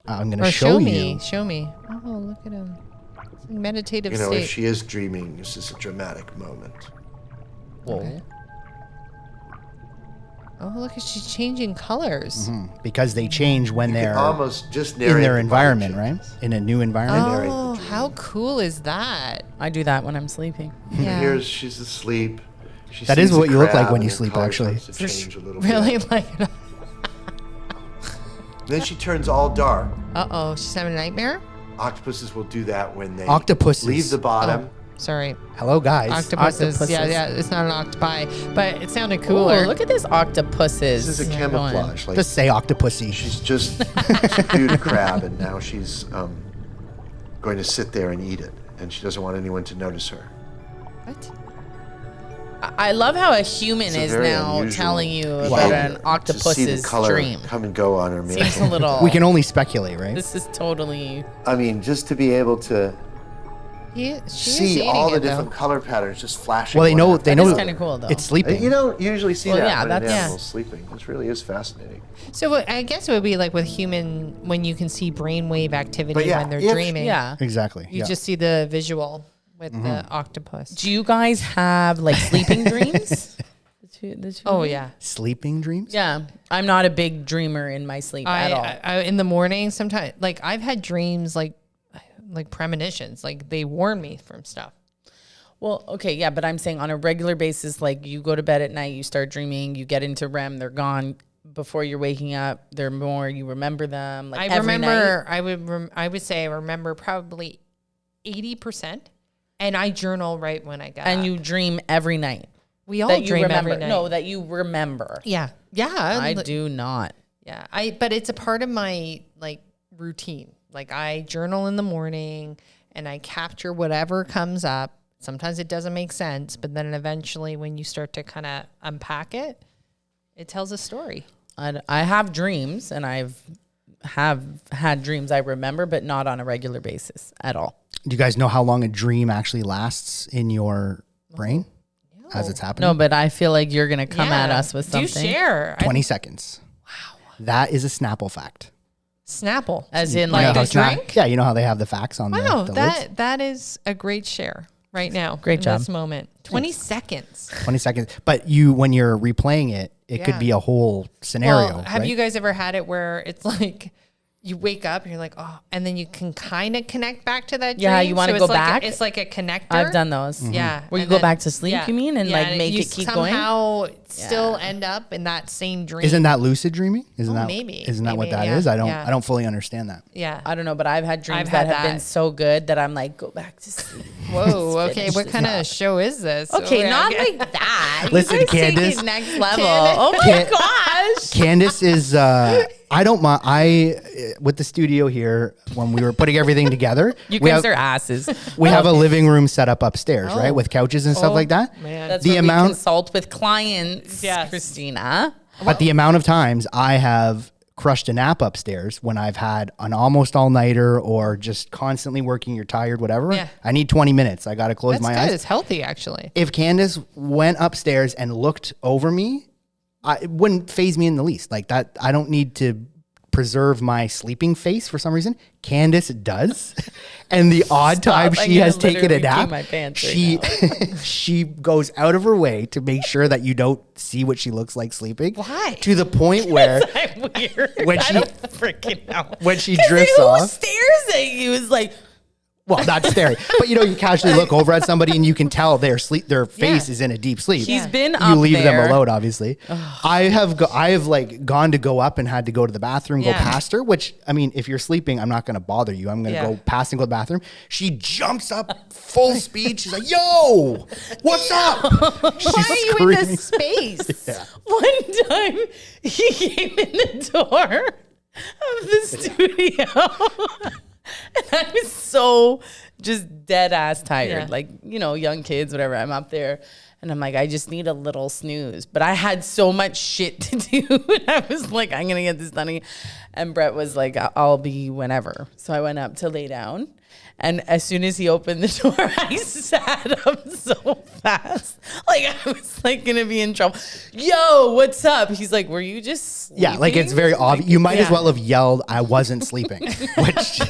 [SPEAKER 3] I'm going to show you.
[SPEAKER 1] Show me. Oh, look at him. It's a meditative
[SPEAKER 12] You know,
[SPEAKER 1] state.
[SPEAKER 12] if she is dreaming, this is a dramatic moment.
[SPEAKER 1] Okay. Oh, look, she's changing colors.
[SPEAKER 3] Because they change when they're
[SPEAKER 12] almost just
[SPEAKER 3] in their
[SPEAKER 12] narrate the
[SPEAKER 3] environment,
[SPEAKER 12] body
[SPEAKER 3] right? In a new environment.
[SPEAKER 1] Oh, how cool is that?
[SPEAKER 2] I do that when I'm sleeping.
[SPEAKER 1] Yeah.
[SPEAKER 12] Here's she's asleep. She
[SPEAKER 3] That is
[SPEAKER 12] sees
[SPEAKER 3] what
[SPEAKER 12] a
[SPEAKER 3] you look like
[SPEAKER 12] crab
[SPEAKER 3] when
[SPEAKER 12] and
[SPEAKER 3] you
[SPEAKER 12] her
[SPEAKER 3] sleep,
[SPEAKER 12] color
[SPEAKER 3] actually.
[SPEAKER 12] starts to change a little
[SPEAKER 1] Really?
[SPEAKER 12] bit.
[SPEAKER 1] Like,
[SPEAKER 12] Then she turns all dark.
[SPEAKER 1] uh-oh, she's having a nightmare?
[SPEAKER 12] Octopuses will do that when they
[SPEAKER 3] Octopuses.
[SPEAKER 12] leave the bottom.
[SPEAKER 1] Sorry.
[SPEAKER 3] Hello, guys.
[SPEAKER 1] Octopuses. Yeah, it's not an octopi, but it sounded cooler.
[SPEAKER 2] Ooh, look at this octopuses.
[SPEAKER 12] This is a camouflage. Like,
[SPEAKER 3] Just say octopussy.
[SPEAKER 12] she's just subdued a crab, and now she's going to sit there and eat it, and she doesn't want anyone to notice her.
[SPEAKER 1] What?
[SPEAKER 2] I love how a human
[SPEAKER 12] It's a
[SPEAKER 2] is
[SPEAKER 12] very
[SPEAKER 2] now
[SPEAKER 12] unusual
[SPEAKER 2] telling you
[SPEAKER 12] behavior
[SPEAKER 2] about an
[SPEAKER 12] to see the
[SPEAKER 2] octopus's
[SPEAKER 12] color
[SPEAKER 2] dream.
[SPEAKER 12] come and go on her mantle.
[SPEAKER 2] Seems a little.
[SPEAKER 3] We can only speculate, right?
[SPEAKER 2] This is totally.
[SPEAKER 12] I mean, just to be able to
[SPEAKER 1] She is
[SPEAKER 12] see
[SPEAKER 1] eating
[SPEAKER 12] all the
[SPEAKER 1] it, though.
[SPEAKER 12] different color patterns just flashing.
[SPEAKER 3] Well, they know.
[SPEAKER 2] That is kind of cool, though.
[SPEAKER 3] It's sleeping.
[SPEAKER 12] You don't usually see that when an
[SPEAKER 2] that's-
[SPEAKER 12] animal's sleeping. This really is fascinating.
[SPEAKER 1] So I guess it would be like with human when you can see brainwave activity
[SPEAKER 12] But yeah,
[SPEAKER 1] when they're
[SPEAKER 12] if-
[SPEAKER 1] dreaming.
[SPEAKER 2] Yeah.
[SPEAKER 3] Exactly.
[SPEAKER 1] You just see the visual with the octopus.
[SPEAKER 2] Do you guys have like sleeping dreams? The two
[SPEAKER 1] Oh
[SPEAKER 2] of you?
[SPEAKER 1] yeah.
[SPEAKER 3] Sleeping dreams?
[SPEAKER 2] Yeah. I'm not a big dreamer in my sleep at all.
[SPEAKER 1] I in the morning sometimes like I've had dreams like premonitions, like they warn me from stuff.
[SPEAKER 2] Well, okay, yeah, but I'm saying on a regular basis, like you go to bed at night, you start dreaming, you get into REM, they're gone before you're waking up. They're more, you remember them. Like
[SPEAKER 1] I
[SPEAKER 2] every
[SPEAKER 1] remember.
[SPEAKER 2] night.
[SPEAKER 1] I would say I remember probably 80%, and I journal right when I got.
[SPEAKER 2] And
[SPEAKER 1] up.
[SPEAKER 2] you dream every night.
[SPEAKER 1] We all
[SPEAKER 2] that you
[SPEAKER 1] dream
[SPEAKER 2] remember.
[SPEAKER 1] every night.
[SPEAKER 2] No, that you remember.
[SPEAKER 1] Yeah, yeah.
[SPEAKER 2] I do not.
[SPEAKER 1] Yeah, but it's a part of my like routine. Like I journal in the morning and I capture whatever comes up Sometimes it doesn't make sense, but then eventually when you start to kind of unpack it, it tells a story.
[SPEAKER 2] I have dreams, and have had dreams I remember, but not on a regular basis at all.
[SPEAKER 3] Do you guys know how long a dream actually lasts in your brain as it's happening?
[SPEAKER 2] No, but I feel like you're going to come at us with something.
[SPEAKER 1] Do share.
[SPEAKER 3] 20 seconds. Wow. That is a Snapple fact.
[SPEAKER 1] Snapple.
[SPEAKER 2] As in
[SPEAKER 3] You know
[SPEAKER 2] like
[SPEAKER 3] how
[SPEAKER 2] a drink?
[SPEAKER 3] Yeah, you know how they have the facts on
[SPEAKER 1] Wow,
[SPEAKER 3] the lids?
[SPEAKER 1] that is a great share right now.
[SPEAKER 2] Great
[SPEAKER 1] in
[SPEAKER 2] job.
[SPEAKER 1] this moment. 20 seconds.
[SPEAKER 3] 20 seconds. But when you're replaying it, it could be a whole scenario.
[SPEAKER 1] Well, have
[SPEAKER 3] right?
[SPEAKER 1] you guys ever had it where it's like you wake up and you're like, oh, and then you can kind of connect back to that dream?
[SPEAKER 2] Yeah, you wanna
[SPEAKER 1] So
[SPEAKER 2] go
[SPEAKER 1] it's like
[SPEAKER 2] back?
[SPEAKER 1] It's like a connector.
[SPEAKER 2] I've done those.
[SPEAKER 1] Yeah.
[SPEAKER 2] Where you
[SPEAKER 1] and
[SPEAKER 2] go
[SPEAKER 1] then-
[SPEAKER 2] back to sleep, you mean? And like
[SPEAKER 1] and
[SPEAKER 2] make
[SPEAKER 1] you
[SPEAKER 2] it keep going?
[SPEAKER 1] somehow still end up in that same dream.
[SPEAKER 3] Isn't that lucid dreaming? Isn't that
[SPEAKER 1] maybe.
[SPEAKER 3] Isn't that what
[SPEAKER 1] Maybe,
[SPEAKER 3] that
[SPEAKER 1] yeah,
[SPEAKER 3] is? I
[SPEAKER 1] yeah.
[SPEAKER 3] don't fully understand that.
[SPEAKER 1] Yeah.
[SPEAKER 2] I don't know, but I've had dreams
[SPEAKER 1] I've had
[SPEAKER 2] that have been
[SPEAKER 1] that.
[SPEAKER 2] so good that I'm like, go back to sleep.
[SPEAKER 1] Whoa,
[SPEAKER 2] Let's
[SPEAKER 1] okay.
[SPEAKER 2] finish
[SPEAKER 1] What
[SPEAKER 2] this
[SPEAKER 1] kind
[SPEAKER 2] up.
[SPEAKER 1] of show is this?
[SPEAKER 2] Okay,
[SPEAKER 1] Oh,
[SPEAKER 2] not
[SPEAKER 1] yeah.
[SPEAKER 2] like that.
[SPEAKER 3] Listen,
[SPEAKER 2] you guys take
[SPEAKER 3] Candice.
[SPEAKER 2] it next level. Oh my gosh.
[SPEAKER 3] Candice is I don't mind. With the studio here, when we were putting everything together,
[SPEAKER 2] You
[SPEAKER 3] we
[SPEAKER 2] guys
[SPEAKER 3] have,
[SPEAKER 2] are asses.
[SPEAKER 3] we have a living room set up upstairs, right, with couches and stuff like that.
[SPEAKER 1] Man.
[SPEAKER 2] That's
[SPEAKER 3] the
[SPEAKER 2] where
[SPEAKER 3] amount,
[SPEAKER 2] we consult with clients,
[SPEAKER 1] Yes.
[SPEAKER 2] Christina.
[SPEAKER 3] but the amount of times I have crushed a nap upstairs when I've had an almost all nighter or just constantly working, you're tired, whatever.
[SPEAKER 1] Yeah.
[SPEAKER 3] I need 20 minutes. I got to close
[SPEAKER 1] That's
[SPEAKER 3] my
[SPEAKER 1] good.
[SPEAKER 3] eyes.
[SPEAKER 1] It's healthy, actually.
[SPEAKER 3] If Candice went upstairs and looked over me, it wouldn't phase me in the least. Like that, I don't need to preserve my sleeping face for some reason. Candice does. And the odd time
[SPEAKER 2] I'm
[SPEAKER 3] she has
[SPEAKER 2] gonna
[SPEAKER 3] taken a
[SPEAKER 2] literally pee
[SPEAKER 3] nap,
[SPEAKER 2] my pants
[SPEAKER 3] she
[SPEAKER 2] right
[SPEAKER 3] she goes out of her way to make sure that you don't see what she looks like sleeping.
[SPEAKER 1] Why?
[SPEAKER 3] To the point where
[SPEAKER 2] I'm weird.
[SPEAKER 3] when
[SPEAKER 2] I
[SPEAKER 3] she
[SPEAKER 2] don't freaking know.
[SPEAKER 3] when she
[SPEAKER 2] 'Cause
[SPEAKER 3] drifts
[SPEAKER 2] who
[SPEAKER 3] off.
[SPEAKER 2] stares at you is like,
[SPEAKER 3] Well, not staring, but you casually look over at somebody and you can tell their face is in a deep sleep.
[SPEAKER 2] He's been
[SPEAKER 3] You
[SPEAKER 2] up
[SPEAKER 3] leave
[SPEAKER 2] there.
[SPEAKER 3] them alone, obviously. I have gone to go up and had to go to the bathroom, go
[SPEAKER 1] Yeah.
[SPEAKER 3] past her. Which I mean, if you're sleeping, I'm not going to bother you. I'm going to
[SPEAKER 1] Yeah.
[SPEAKER 3] go past and go to the bathroom. She jumps up full speed. She's like, "Yo, what's up?"
[SPEAKER 1] Why are you in this space?
[SPEAKER 3] Yeah.
[SPEAKER 2] one time he came in the door of the studio. And I was so just dead ass tired.
[SPEAKER 1] Yeah.
[SPEAKER 2] Like, young kids, whatever. I'm up there and I'm like, I just need a little snooze. But I had so much shit to do. And I was like, I'm going to get this done. And Brett was like, I'll be whenever. So I went up to lay down. And as soon as he opened the door, I sat up so fast. Like I was like going to be in trouble. Yo, what's up? He's like, were you just sleeping?
[SPEAKER 3] Yeah, like it's very obvious. You might as
[SPEAKER 1] Yeah.
[SPEAKER 3] well have yelled, "I wasn't sleeping." Which,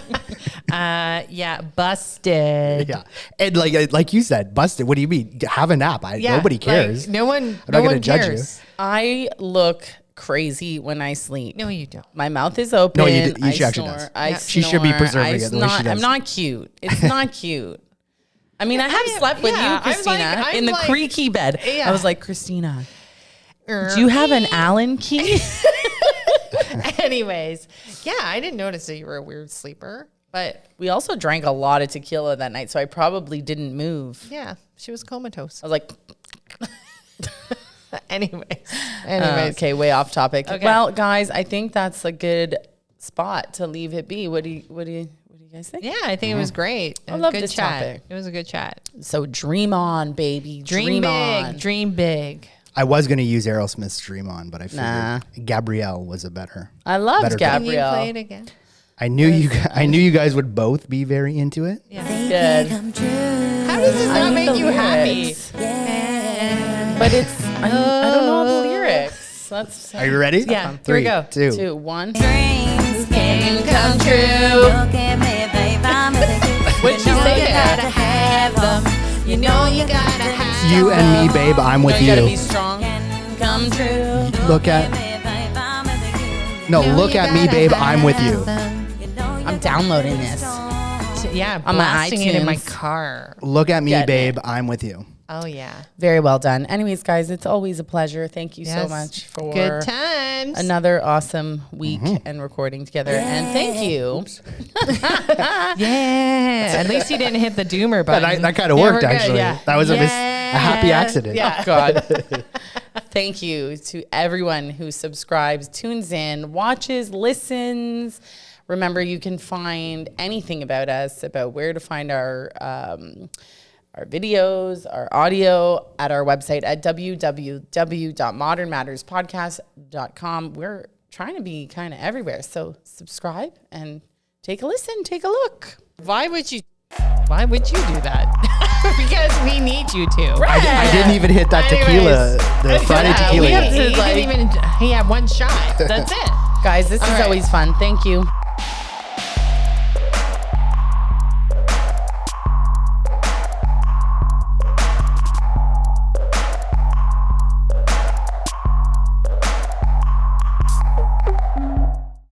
[SPEAKER 1] Yeah, busted.
[SPEAKER 3] yeah, and like you said, busted. What do you mean? Have a nap.
[SPEAKER 1] Yeah,
[SPEAKER 3] Nobody
[SPEAKER 1] like,
[SPEAKER 3] cares.
[SPEAKER 1] no one.
[SPEAKER 3] I'm
[SPEAKER 1] no
[SPEAKER 3] not
[SPEAKER 1] one
[SPEAKER 3] gonna judge you.
[SPEAKER 1] cares.
[SPEAKER 2] I look crazy when I sleep.
[SPEAKER 1] No, you don't.
[SPEAKER 2] My mouth is open.
[SPEAKER 3] No, you do-
[SPEAKER 2] I
[SPEAKER 3] she actually
[SPEAKER 2] snore.
[SPEAKER 3] does.
[SPEAKER 2] I
[SPEAKER 1] Yeah.
[SPEAKER 3] She should be
[SPEAKER 2] snore.
[SPEAKER 3] preserving
[SPEAKER 2] I
[SPEAKER 3] it the way she
[SPEAKER 2] snore.
[SPEAKER 3] does.
[SPEAKER 2] I'm not cute. It's not cute. I mean, I have slept with
[SPEAKER 1] yeah,
[SPEAKER 2] you,
[SPEAKER 1] I'm
[SPEAKER 2] Christina,
[SPEAKER 1] like-
[SPEAKER 2] in the
[SPEAKER 1] I'm like-
[SPEAKER 2] creaky bed.
[SPEAKER 1] Yeah.
[SPEAKER 2] I was like, Christina, do you have an Allen key?
[SPEAKER 1] Anyways, yeah, I didn't notice that you were a weird sleeper, but
[SPEAKER 2] We also drank a lot of tequila that night, so I probably didn't move.
[SPEAKER 1] yeah, she was comatose.
[SPEAKER 2] I was like,
[SPEAKER 1] Anyways,
[SPEAKER 2] okay, way off topic.
[SPEAKER 1] Okay.
[SPEAKER 2] Well, guys, I think that's a good spot to leave it be. What do you guys think?
[SPEAKER 1] yeah, I think it was great. It
[SPEAKER 2] I
[SPEAKER 1] was
[SPEAKER 2] love
[SPEAKER 1] a good
[SPEAKER 2] this
[SPEAKER 1] chat.
[SPEAKER 2] topic.
[SPEAKER 1] It was a good chat.
[SPEAKER 2] So dream on, baby.
[SPEAKER 1] Dream big,
[SPEAKER 2] on.
[SPEAKER 1] dream big.
[SPEAKER 3] I was going to use Aerosmith's "Dream On," but I figured
[SPEAKER 2] Nah.
[SPEAKER 3] Gabrielle was a better.
[SPEAKER 2] I love
[SPEAKER 3] Better
[SPEAKER 1] Can you
[SPEAKER 2] Gabrielle.
[SPEAKER 1] play it again?
[SPEAKER 3] I knew you guys would both be very into it.
[SPEAKER 1] Yeah.
[SPEAKER 2] Good.
[SPEAKER 1] How does this not make you happy?
[SPEAKER 2] But it's I don't know the lyrics. That's
[SPEAKER 3] Are you ready?
[SPEAKER 1] Yeah, here we
[SPEAKER 3] Three,
[SPEAKER 1] go.
[SPEAKER 3] 2.
[SPEAKER 2] 2, 1.
[SPEAKER 1] Dreams can come true. What'd she say? Gotta have them. You know you gotta have
[SPEAKER 3] You and me, babe. I'm with
[SPEAKER 2] You gotta be
[SPEAKER 3] you.
[SPEAKER 2] strong. Come true.
[SPEAKER 3] Look at. No, look at me, babe. I'm with you.
[SPEAKER 2] I'm downloading this.
[SPEAKER 1] Yeah,
[SPEAKER 2] On my
[SPEAKER 1] blasting it in my
[SPEAKER 2] iTunes.
[SPEAKER 1] car.
[SPEAKER 3] Look at me,
[SPEAKER 2] Get
[SPEAKER 3] babe. I'm with you.
[SPEAKER 1] Oh yeah.
[SPEAKER 2] Very well done. Anyways, guys, it's always a pleasure. Thank you so
[SPEAKER 1] Yes.
[SPEAKER 2] much for
[SPEAKER 1] Good times.
[SPEAKER 2] another awesome week and recording together. And thank you.
[SPEAKER 1] Yeah. At least you didn't hit the doomer button.
[SPEAKER 3] That kind of
[SPEAKER 1] Yeah,
[SPEAKER 3] worked,
[SPEAKER 1] we're good,
[SPEAKER 3] actually.
[SPEAKER 1] yeah.
[SPEAKER 3] That was a happy accident.
[SPEAKER 1] Yeah.
[SPEAKER 2] Oh, God. Thank you to everyone who subscribes, tunes in, watches, listens. Remember, you can find anything about us, about where to find our our videos, our audio at our website at www.modernmatterspodcast.com. We're trying to be kind of everywhere. So subscribe and take a listen, take a look.
[SPEAKER 1] Why would you do that? Because we need you to.
[SPEAKER 2] Right.
[SPEAKER 3] I didn't even hit that tequila, the Friday tequila.
[SPEAKER 1] He had one shot. That's it.
[SPEAKER 2] Guys, this is always fun. Thank you.